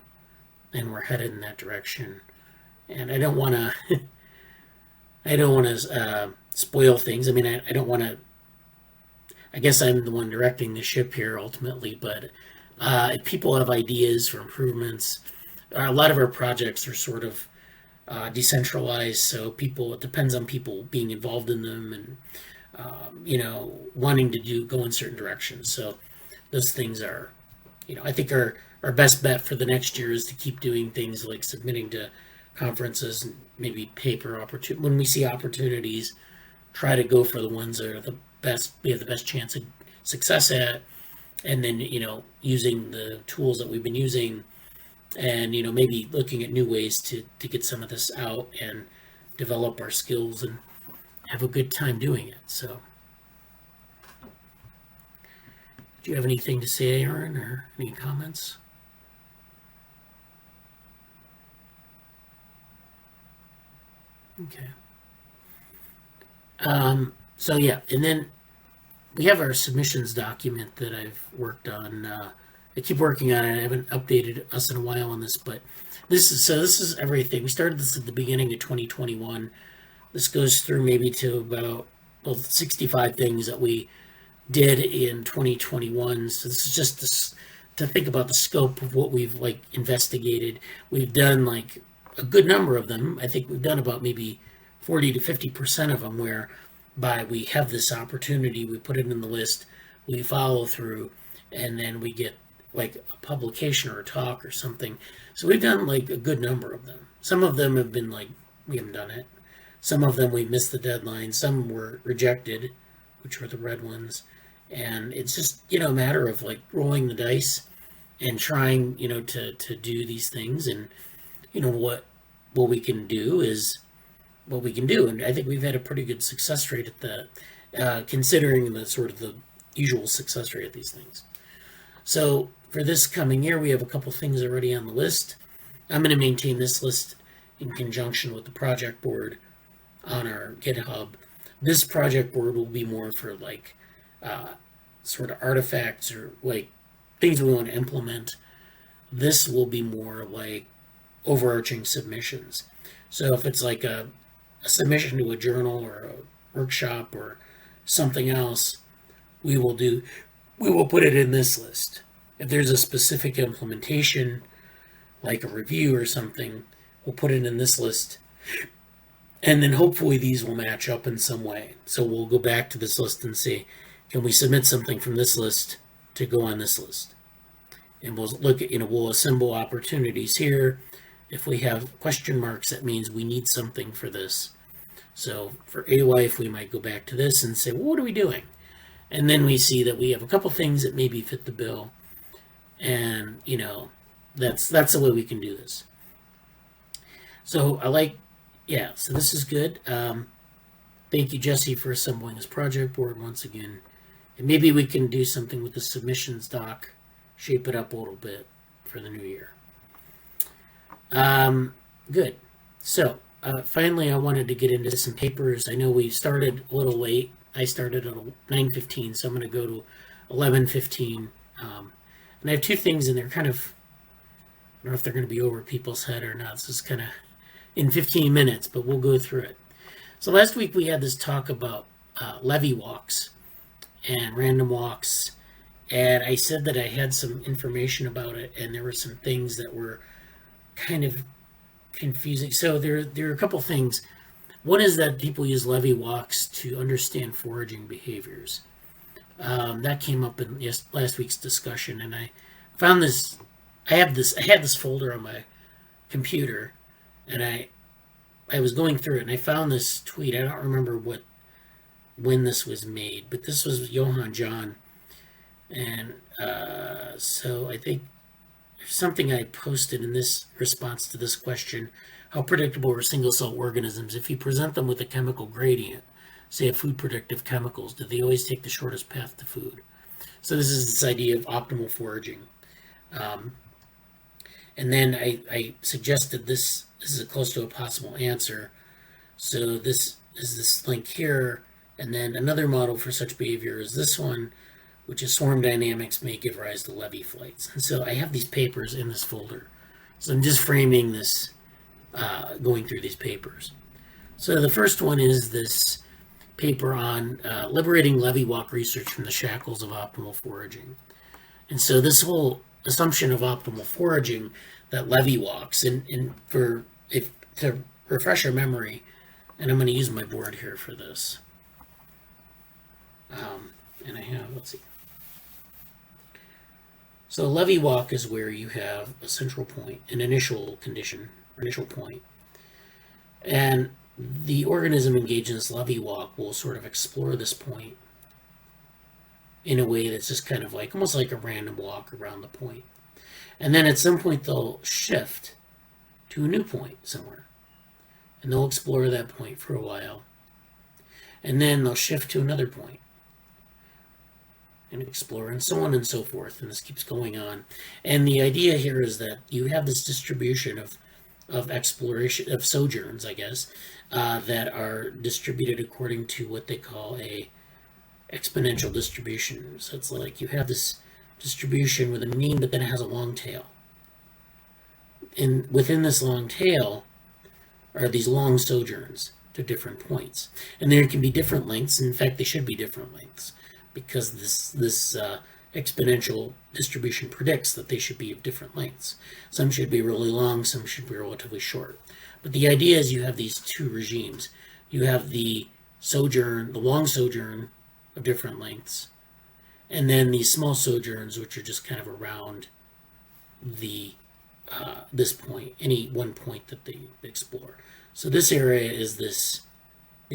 and we're headed in that direction. And I don't want to spoil things. I mean, I don't want to. I guess I'm the one directing the ship here ultimately, but if people have ideas for improvements, a lot of our projects are sort of decentralized, so it depends on people being involved in them and wanting to go in certain directions. So those things are, I think our best bet for the next year is to keep doing things like submitting to conferences and maybe paper opportunity. When we see opportunities, try to go for the ones that are the best, we have the best chance of success at, and then using the tools that we've been using, and maybe looking at new ways to get some of this out and develop our skills and have a good time doing it. So do you have anything to say, Erin, or any comments? Okay. So yeah, and then we have our submissions document that I've worked on. I keep working on it. I haven't updated us in a while on this, but this is everything. We started this at the beginning of 2021. This goes through maybe to about 65 things that we did in 2021. So this is just to think about the scope of what we've investigated. We've done a good number of them. I think we've done about maybe 40 to 50% of them whereby we have this opportunity, we put it in the list, we follow through, and then we get like a publication or a talk or something. So we've done like a good number of them. Some of them have been like, we haven't done it. Some of them we missed the deadline. Some were rejected, which were the red ones. And it's just, a matter of like rolling the dice and trying, to do these things. And, what we can do is what we can do. And I think we've had a pretty good success rate at that, considering the sort of the usual success rate of these things. So for this coming year, we have a couple things already on the list. I'm going to maintain this list in conjunction with the project board on our GitHub. This project board will be more for like sort of artifacts or like things we want to implement. This will be more like overarching submissions. So if it's like a submission to a journal or a workshop or something else, we will put it in this list. If there's a specific implementation, like a review or something, we'll put it in this list. And then hopefully these will match up in some way. So we'll go back to this list and say, can we submit something from this list to go on this list? And we'll look at, we'll assemble opportunities here. If we have question marks, that means we need something for this. So for A-Life, we might go back to this and say, well, what are we doing? And then we see that we have a couple things that maybe fit the bill. And, that's the way we can do this. So so this is good. Thank you, Jesse, for assembling this project board once again. And maybe we can do something with the submissions doc, shape it up a little bit for the new year. Good. So, finally, I wanted to get into some papers. I know we started a little late. I started at 9:15, so I'm going to go to 11:15. And I have two things in there, kind of, I don't know if they're going to be over people's head or not. This is kind of in 15 minutes, but we'll go through it. So last week we had this talk about Levy walks and random walks, and I said that I had some information about it, and there were some things that were kind of confusing. So there are a couple things. One is that people use Levy walks to understand foraging behaviors. That came up in last week's discussion, and I found this. I had this folder on my computer, and I was going through it, and I found this tweet. I don't remember when this was made, but this was Johann John, and so I think there's something I posted in this response to this question: how predictable are single-cell organisms if you present them with a chemical gradient, say of food predictive chemicals? Do they always take the shortest path to food? So this is this idea of optimal foraging. And then I suggested this is close to a possible answer. So this is this link here. And then another model for such behavior is this one, which is swarm dynamics may give rise to levy flights. And so I have these papers in this folder. So I'm just framing this, going through these papers. So the first one is this paper on liberating levy walk research from the shackles of optimal foraging. And so this whole assumption of optimal foraging, that levy walks, and to refresh our memory, and I'm going to use my board here for this. And I have, let's see. So a levy walk is where you have a central point, an initial condition, or initial point. And the organism engaged in this levy walk will sort of explore this point in a way that's just kind of like, almost like a random walk around the point. And then at some point they'll shift to a new point somewhere. And they'll explore that point for a while. And then they'll shift to another point and explore, and so on and so forth. And this keeps going on. And the idea here is that you have this distribution of exploration, of sojourns, I guess, that are distributed according to what they call a exponential distribution. So it's like you have this distribution with a mean, but then it has a long tail. And within this long tail are these long sojourns to different points. And there can be different lengths. In fact, they should be different lengths, because this exponential distribution predicts that they should be of different lengths. Some should be really long, some should be relatively short. But the idea is you have these two regimes. You have the sojourn, the long sojourn of different lengths, and then these small sojourns, which are just kind of around the this point, any one point that they explore. So this area is these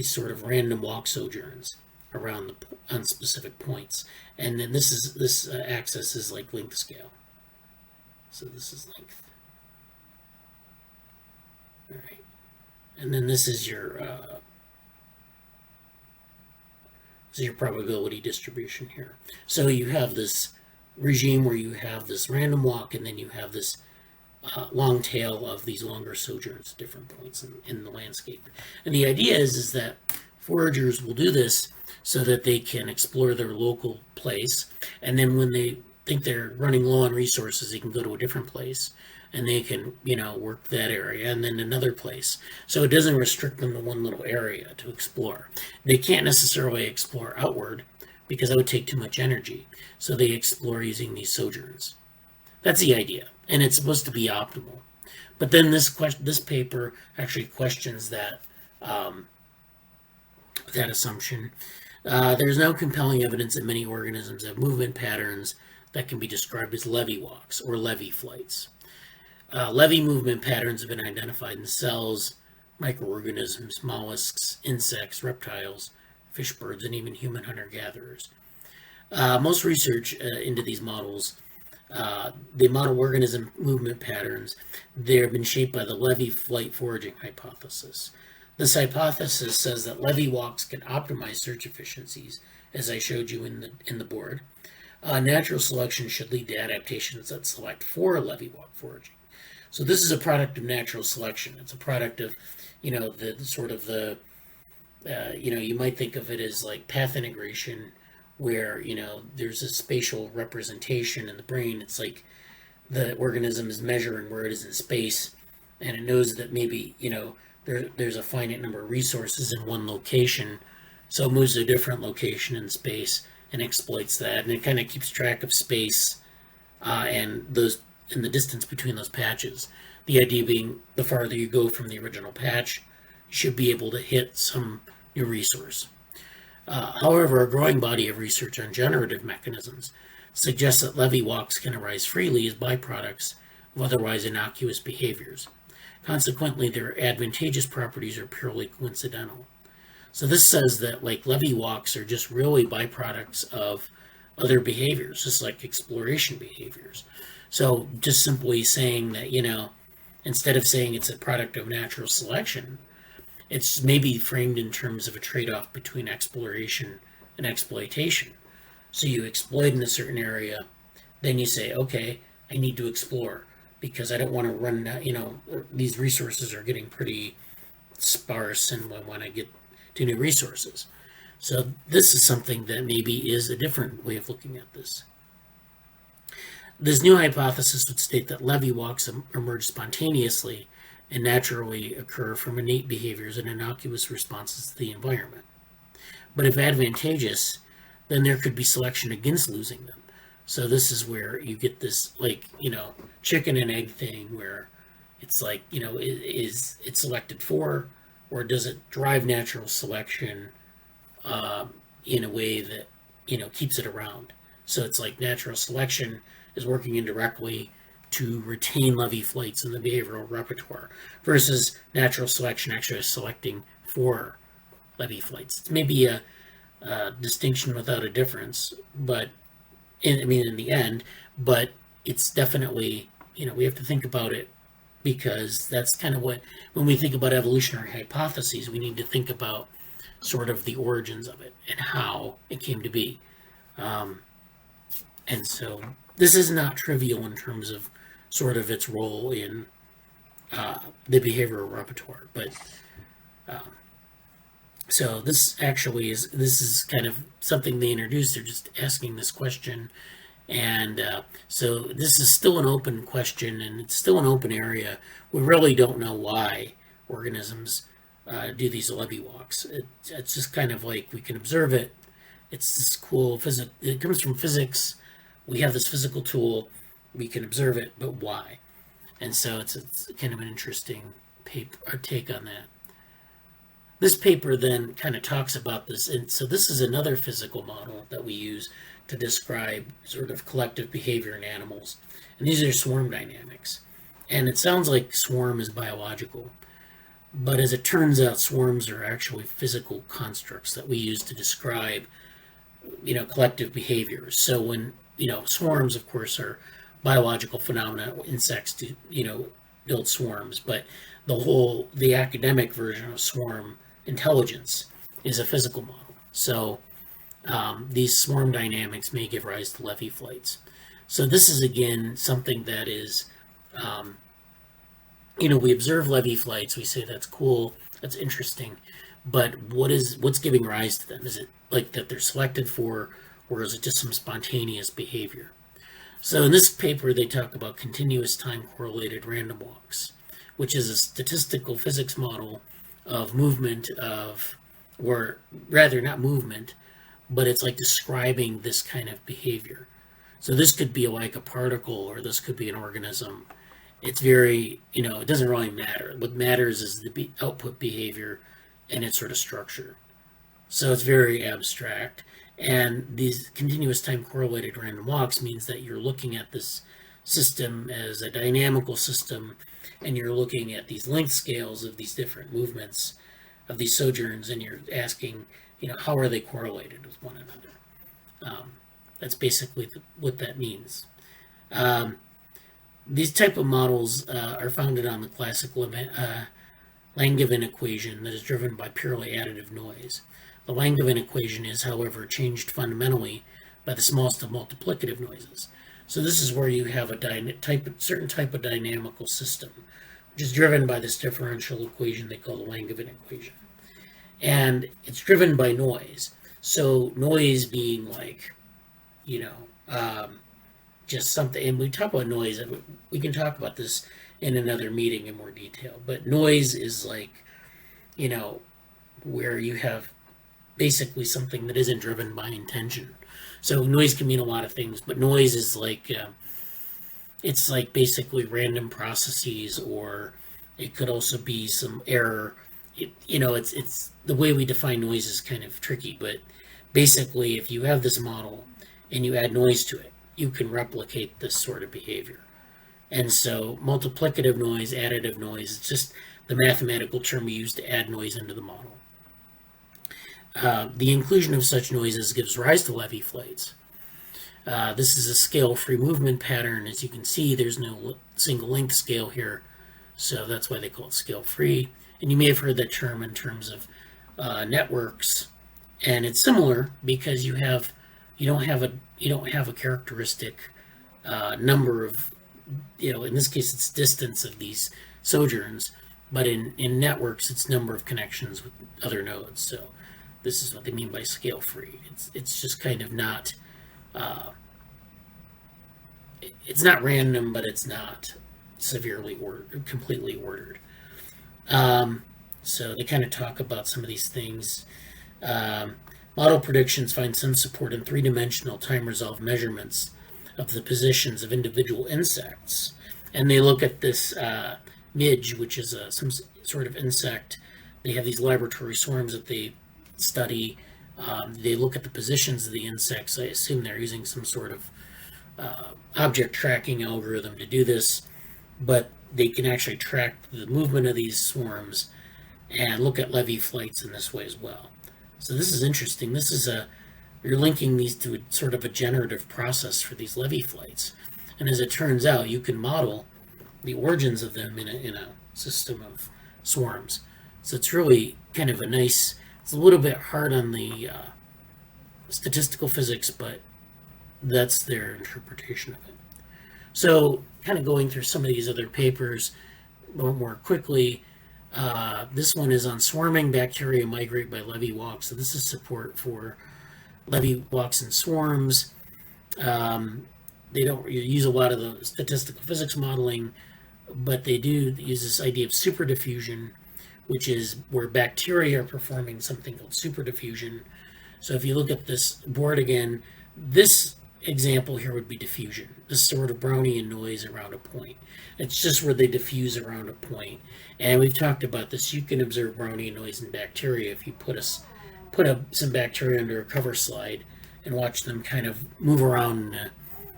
sort of random walk sojourns around on specific points, and then this axis is like length scale. So this is length. All right, and then this is your probability distribution here. So you have this regime where you have this random walk, and then you have this long tail of these longer sojourns at different points in the landscape. And the idea is that foragers will do this so that they can explore their local place, and then when they think they're running low on resources, they can go to a different place, and they can, work that area and then another place. So it doesn't restrict them to one little area to explore. They can't necessarily explore outward because that would take too much energy. So they explore using these sojourns. That's the idea, and it's supposed to be optimal. But then this paper actually questions that assumption. There's no compelling evidence that many organisms have movement patterns that can be described as levy walks or levy flights. Levy movement patterns have been identified in cells, microorganisms, mollusks, insects, reptiles, fish, birds, and even human hunter-gatherers. Most research into these models, the model organism movement patterns, they have been shaped by the Levy Flight Foraging hypothesis. This hypothesis says that levy walks can optimize search efficiencies, as I showed you in the board. Natural selection should lead to adaptations that select for levy walk foraging. So this is a product of natural selection. It's a product of, you might think of it as like path integration, where, there's a spatial representation in the brain. It's like the organism is measuring where it is in space, and it knows that maybe, there's a finite number of resources in one location, so it moves to a different location in space and exploits that, and it kind of keeps track of space and the distance between those patches. The idea being, the farther you go from the original patch, you should be able to hit some new resource. However, a growing body of research on generative mechanisms suggests that levy walks can arise freely as byproducts of otherwise innocuous behaviors. Consequently, their advantageous properties are purely coincidental. So this says that levy walks are just really byproducts of other behaviors, just like exploration behaviors. So just simply saying that, instead of saying it's a product of natural selection, it's maybe framed in terms of a trade-off between exploration and exploitation. So you exploit in a certain area, then you say, okay, I need to explore because I don't want to run, these resources are getting pretty sparse and I want to get to new resources. So this is something that maybe is a different way of looking at this. This new hypothesis would state that levy walks emerge spontaneously and naturally occur from innate behaviors and innocuous responses to the environment. But if advantageous, then there could be selection against losing them. So this is where you get this, chicken and egg thing where it's is it selected for, or does it drive natural selection in a way that, keeps it around? So it's like natural selection is working indirectly to retain levy flights in the behavioral repertoire versus natural selection actually selecting for levy flights. It's maybe a distinction without a difference, but in the end, but it's definitely, we have to think about it because that's kind of when we think about evolutionary hypotheses, we need to think about sort of the origins of it and how it came to be. And so this is not trivial in terms of sort of its role in the behavioral repertoire, but so this is kind of something they introduced. They're just asking this question, and so this is still an open question, and it's still an open area. We really don't know why organisms do these levy walks. It's just kind of like we can observe it. It's this cool physics. It comes from physics. We have this physical tool. We can observe it, but why? And so it's kind of an interesting paper or take on that. This paper then kind of talks about this, and so this is another physical model that we use to describe sort of collective behavior in animals. And these are swarm dynamics. And it sounds like swarm is biological, but as it turns out, swarms are actually physical constructs that we use to describe, collective behaviors. So when, swarms, of course, are biological phenomena. Insects do, build swarms, but the academic version of swarm intelligence is a physical model. So these swarm dynamics may give rise to levy flights. So this is, again, something that is, we observe levy flights, we say that's cool, that's interesting, but what's giving rise to them? Is it like that they're selected for, or is it just some spontaneous behavior? So in this paper, they talk about continuous time correlated random walks, which is a statistical physics model of movement or rather not movement, but it's like describing this kind of behavior. So this could be like a particle, or this could be an organism. It's very, it doesn't really matter. What matters is the output behavior and its sort of structure. So it's very abstract. And these continuous time correlated random walks means that you're looking at this system as a dynamical system, and you're looking at these length scales of these different movements of these sojourns, and you're asking, how are they correlated with one another? That's basically what that means. These type of models are founded on the classic Langevin equation that is driven by purely additive noise. The Langevin equation is, however, changed fundamentally by the smallest of multiplicative noises. So this is where you have a certain type of dynamical system, which is driven by this differential equation they call the Langevin equation. And it's driven by noise. So noise being like, just something, and we talk about noise, and we can talk about this in another meeting in more detail, but noise is like, where you have basically something that isn't driven by intention. So noise can mean a lot of things, but noise is like, it's like basically random processes, or it could also be some error. It's the way we define noise is kind of tricky, but basically if you have this model and you add noise to it, you can replicate this sort of behavior. And so multiplicative noise, additive noise, it's just the mathematical term we use to add noise into the model. The inclusion of such noises gives rise to levy flights. This is a scale-free movement pattern. As you can see, there's no single length scale here, so that's why they call it scale-free. And you may have heard that term in terms of networks, and it's similar because you don't have a characteristic number of, in this case it's distance of these sojourns, but in networks it's number of connections with other nodes. So this is what they mean by scale free. It's just kind of not, it's not random, but it's not severely or completely ordered. So they kind of talk about some of these things. Model predictions find some support in three-dimensional time-resolved measurements of the positions of individual insects. And they look at this midge, which is some sort of insect. They have these laboratory swarms that they study. They look at the positions of the insects. I assume they're using some sort of object tracking algorithm to do this, but they can actually track the movement of these swarms and look at levy flights in this way as well. So this is interesting. This is you're linking these to a sort of a generative process for these levy flights. And as it turns out, you can model the origins of them in a system of swarms. So it's really kind of it's a little bit hard on the statistical physics, but that's their interpretation of it. So kind of going through some of these other papers more quickly. This one is on swarming bacteria migrate by levy walks. So this is support for levy walks and swarms. They don't use a lot of the statistical physics modeling, but they do use this idea of superdiffusion, which is where bacteria are performing something called superdiffusion. So if you look at this board again, this example here would be diffusion, this sort of Brownian noise around a point. It's just where they diffuse around a point. And we've talked about this. You can observe Brownian noise in bacteria if you put some bacteria under a cover slide and watch them kind of move around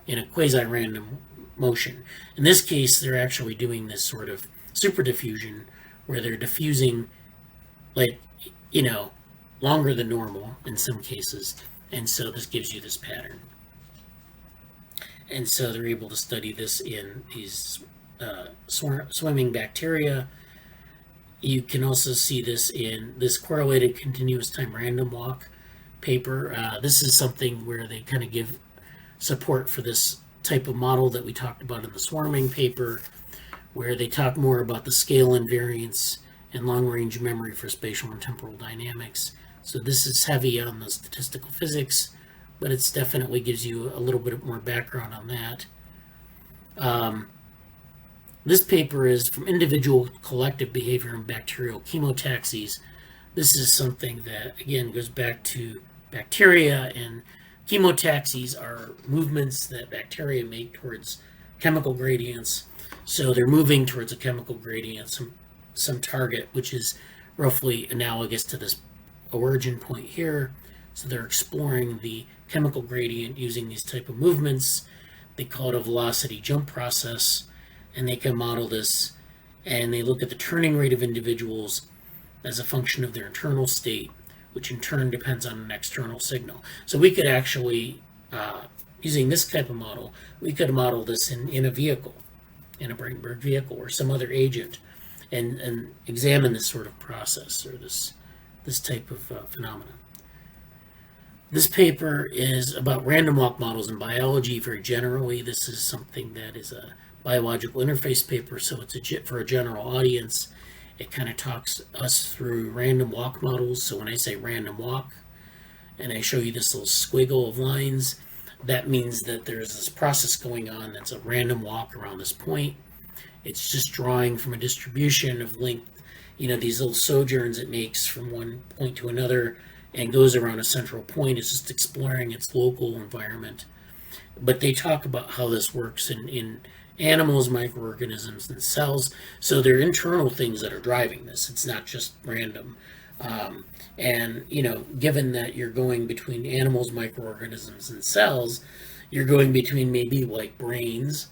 in a quasi-random motion. In this case, they're actually doing this sort of super diffusion where they're diffusing, like, longer than normal in some cases. And so this gives you this pattern. And so they're able to study this in these swimming bacteria. You can also see this in this correlated continuous time random walk paper. This is something where they kind of give support for this type of model that we talked about in the swarming paper, where they talk more about the scale invariance and long-range memory for spatial and temporal dynamics. So this is heavy on the statistical physics, but it definitely gives you a little bit more background on that. This paper is from individual collective behavior in bacterial chemotaxis. This is something that, again, goes back to bacteria, and chemotaxis are movements that bacteria make towards chemical gradients. So they're moving towards a chemical gradient, some target, which is roughly analogous to this origin point here. So they're exploring the chemical gradient using these type of movements. They call it a velocity jump process, and they can model this, and they look at the turning rate of individuals as a function of their internal state, which in turn depends on an external signal. So we could actually, using this type of model, we could model this in a vehicle, in a Brandenburg vehicle or some other agent, and examine this sort of process or this type of phenomenon. This paper is about random walk models in biology very generally. This is something that is a biological interface paper, so it's for a general audience. It kind of talks us through random walk models. So when I say random walk, and I show you this little squiggle of lines, that means that there's this process going on that's a random walk around this point. It's just drawing from a distribution of length, these little sojourns it makes from one point to another and goes around a central point. It's just exploring its local environment. But they talk about how this works in animals, microorganisms, and cells. So they're internal things that are driving this. It's not just random. And given that you're going between animals, microorganisms, and cells, you're going between maybe like brains,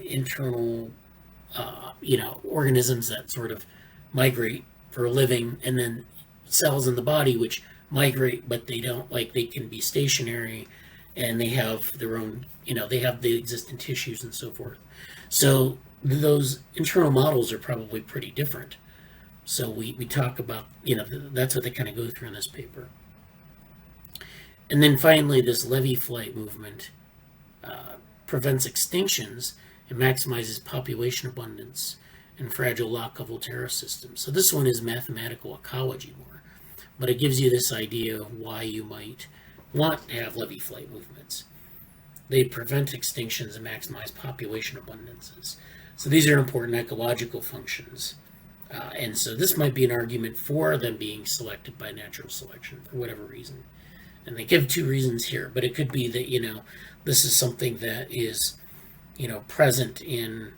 internal, organisms that sort of migrate for a living, and then cells in the body which migrate, but they don't, they can be stationary, and they have their own, they have the existing tissues and so forth. So those internal models are probably pretty different. So we talk about, that's what they kind of go through in this paper. And then finally, this Levy Flight movement prevents extinctions and maximizes population abundance in fragile lock-up Volterra systems. So this one is mathematical ecology more, but it gives you this idea of why you might want to have Levy Flight movements. They prevent extinctions and maximize population abundances. So these are important ecological functions. And so this might be an argument for them being selected by natural selection for whatever reason. And they give two reasons here, but it could be that, this is something that is, present in,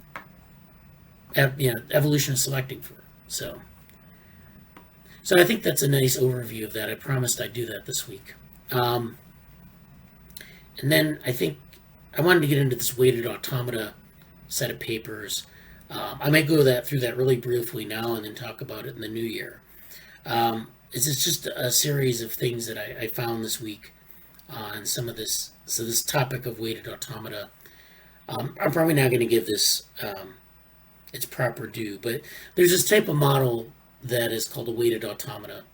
evolution is selecting for. So I think that's a nice overview of that. I promised I'd do that this week. And then I think I wanted to get into this weighted automata set of papers. I might go through that really briefly now and then talk about it in the new year. It's just a series of things that I found this week on some of this. So this topic of weighted automata, I'm probably not going to give this its proper due, but there's this type of model that is called a weighted automata.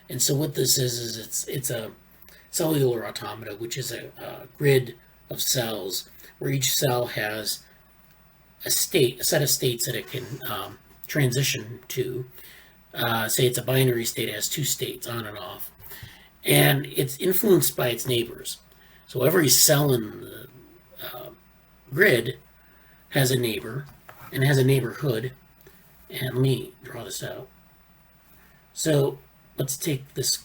And so what this is it's a cellular automata, which is a grid of cells where each cell has a set of states that it can transition to. Say it's a binary state, it has two states, on and off. And it's influenced by its neighbors. So every cell in the grid has a neighbor and has a neighborhood. And let me draw this out. So let's take this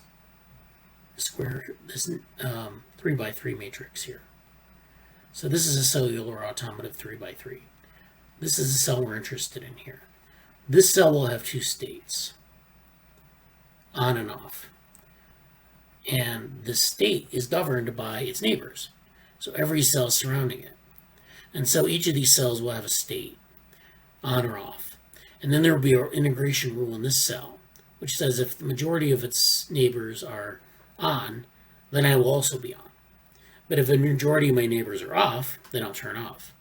square, this 3x3 matrix here. So this is a cellular automata of 3x3. This is the cell we're interested in here. This cell will have two states, on and off. and the state is governed by its neighbors. So every cell surrounding it. And so each of these cells will have a state, on or off. And then there will be an integration rule in this cell, which says if the majority of its neighbors are on, then I will also be on. But if a majority of my neighbors are off, then I'll turn off.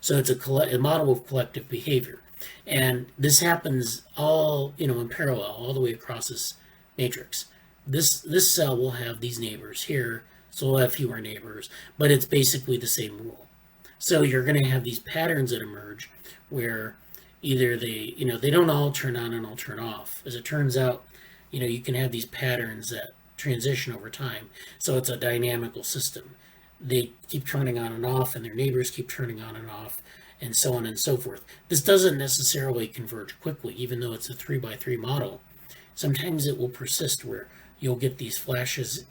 So it's a model of collective behavior. And this happens all, in parallel, all the way across this matrix. This cell will have these neighbors here, so we'll have fewer neighbors, but it's basically the same rule. So you're going to have these patterns that emerge where either they don't all turn on and all turn off. As it turns out, you can have these patterns that transition over time. So it's a dynamical system. They keep turning on and off, and their neighbors keep turning on and off, and so on and so forth. This doesn't necessarily converge quickly, even though it's a 3x3 model. Sometimes it will persist where you'll get these flashes,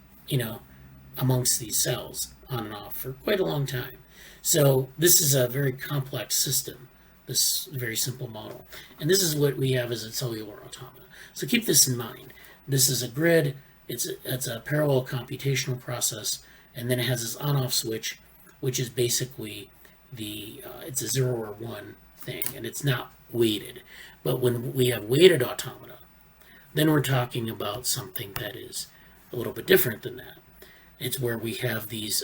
amongst these cells on and off for quite a long time. So this is a very complex system, this very simple model. And this is what we have as a cellular automata. So keep this in mind. This is a grid, it's a parallel computational process, and then it has this on-off switch, which is basically it's a 0 or 1 thing, and it's not weighted. But when we have weighted automata, then we're talking about something that is a little bit different than that. It's where we have these,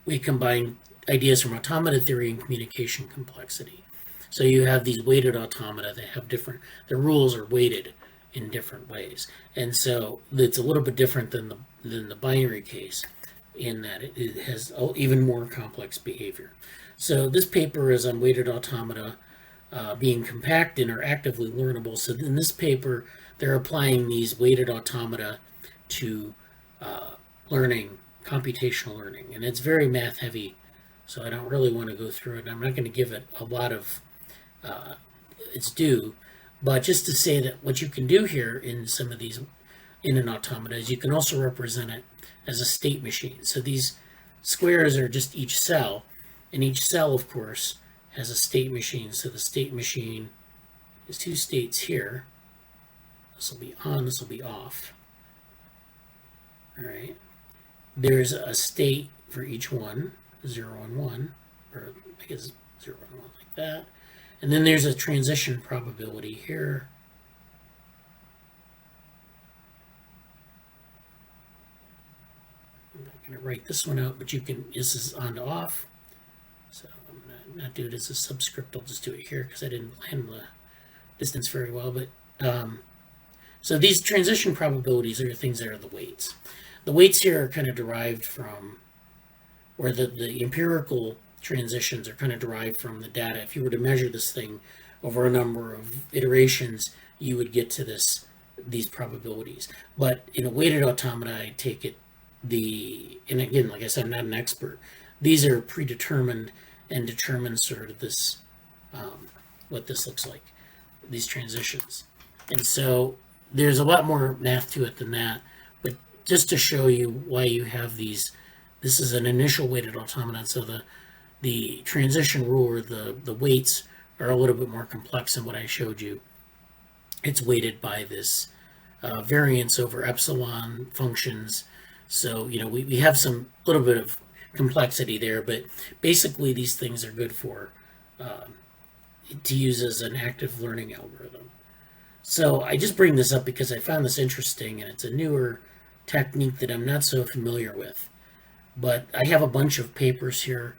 we combine ideas from automata theory and communication complexity. So you have these weighted automata that have the rules are weighted in different ways. And so it's a little bit different than the binary case in that it has even more complex behavior. So this paper is on weighted automata being compact and are actively learnable. So in this paper, they're applying these weighted automata to computational learning. And it's very math heavy, so I don't really want to go through it. I'm not going to give it a lot of its due, but just to say that what you can do here in some of these in an automata is you can also represent it as a state machine. So these squares are just each cell, and each cell, of course, has a state machine. So the state machine is 2 states here. This will be on, this will be off. All right. There's a state for each one, 0 and 1, or I guess 0 and 1 like that. And then there's a transition probability here. I'm not going to write this one out, but this is on to off. So I'm going to not do it as a subscript. I'll just do it here because I didn't plan the distance very well. But so these transition probabilities are things that are the weights. The weights here are kind of derived from, or the empirical transitions are kind of derived from the data. If you were to measure this thing over a number of iterations, you would get to these probabilities. But in a weighted automata, I take it and again, like I said, I'm not an expert. These are predetermined and determine sort of this, what this looks like, these transitions. And so there's a lot more math to it than that, but just to show you why you have these, this is an initial weighted automata, so the transition rule or the weights are a little bit more complex than what I showed you. It's weighted by this variance over epsilon functions. So, we have some little bit of complexity there, but basically these things are good for to use as an active learning algorithm. So I just bring this up because I found this interesting, and it's a newer technique that I'm not so familiar with. But I have a bunch of papers here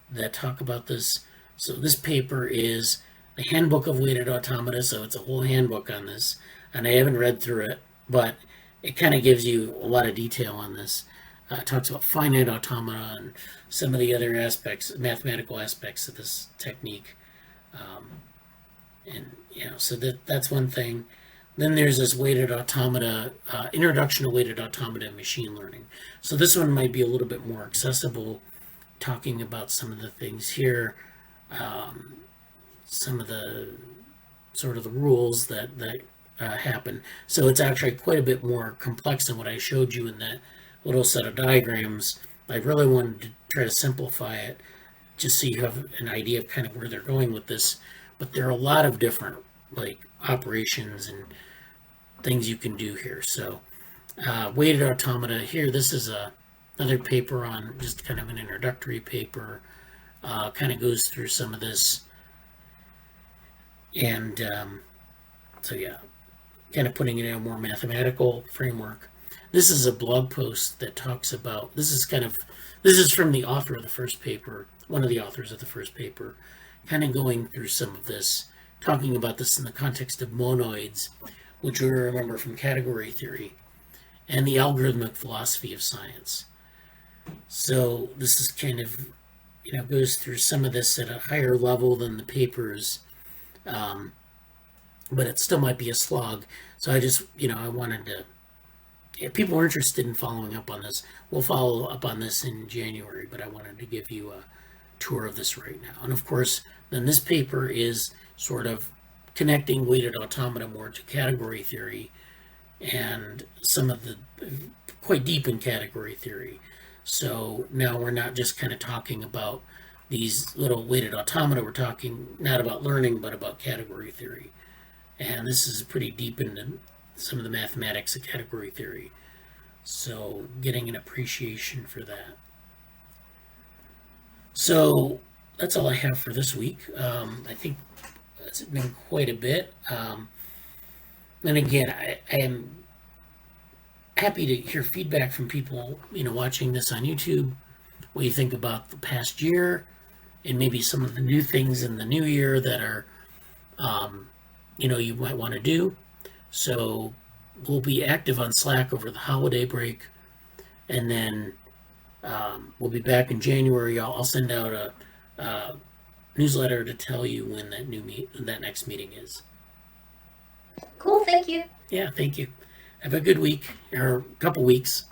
that talk about this. So this paper is the Handbook of Weighted Automata, so it's a whole handbook on this, and I haven't read through it, but it kind of gives you a lot of detail on this. It talks about finite automata and some of the other aspects, mathematical aspects of this technique. So that's one thing. Then there's this weighted automata, introduction to weighted automata and machine learning. So this one might be a little bit more accessible, talking about some of the things here, some of the sort of the rules that happen. So it's actually quite a bit more complex than what I showed you in that little set of diagrams. I really wanted to try to simplify it just so you have an idea of kind of where they're going with this. But there are a lot of different operations and things you can do here. So Weighted automata. Here, this is another paper on just kind of an introductory paper. Kind of goes through some of this. And so, yeah, kind of putting it in a more mathematical framework. This is a blog post that talks about, this is from the author of the first paper, one of the authors of the first paper, kind of going through some of this, talking about this in the context of monoids, which we remember from category theory, and the algorithmic philosophy of science. So this is kind of, goes through some of this at a higher level than the papers, but it still might be a slog. So I just, I wanted to, if people are interested in following up on this, we'll follow up on this in January, but I wanted to give you a tour of this right now. And of course, then this paper is sort of connecting weighted automata more to category theory, and some of the quite deep in category theory. So now we're not just kind of talking about these little weighted automata, we're talking not about learning, but about category theory. And this is pretty deep into some of the mathematics of category theory. So getting an appreciation for that. So that's all I have for this week. I think it's been quite a bit. And again, I am happy to hear feedback from people, watching this on YouTube, what you think about the past year, and maybe some of the new things in the new year that are, you might want to do. So we'll be active on Slack over the holiday break, and then we'll be back in January. I'll send out a newsletter to tell you when that next meeting is. Cool, thank you. Yeah, thank you. Have a good week, or a couple weeks.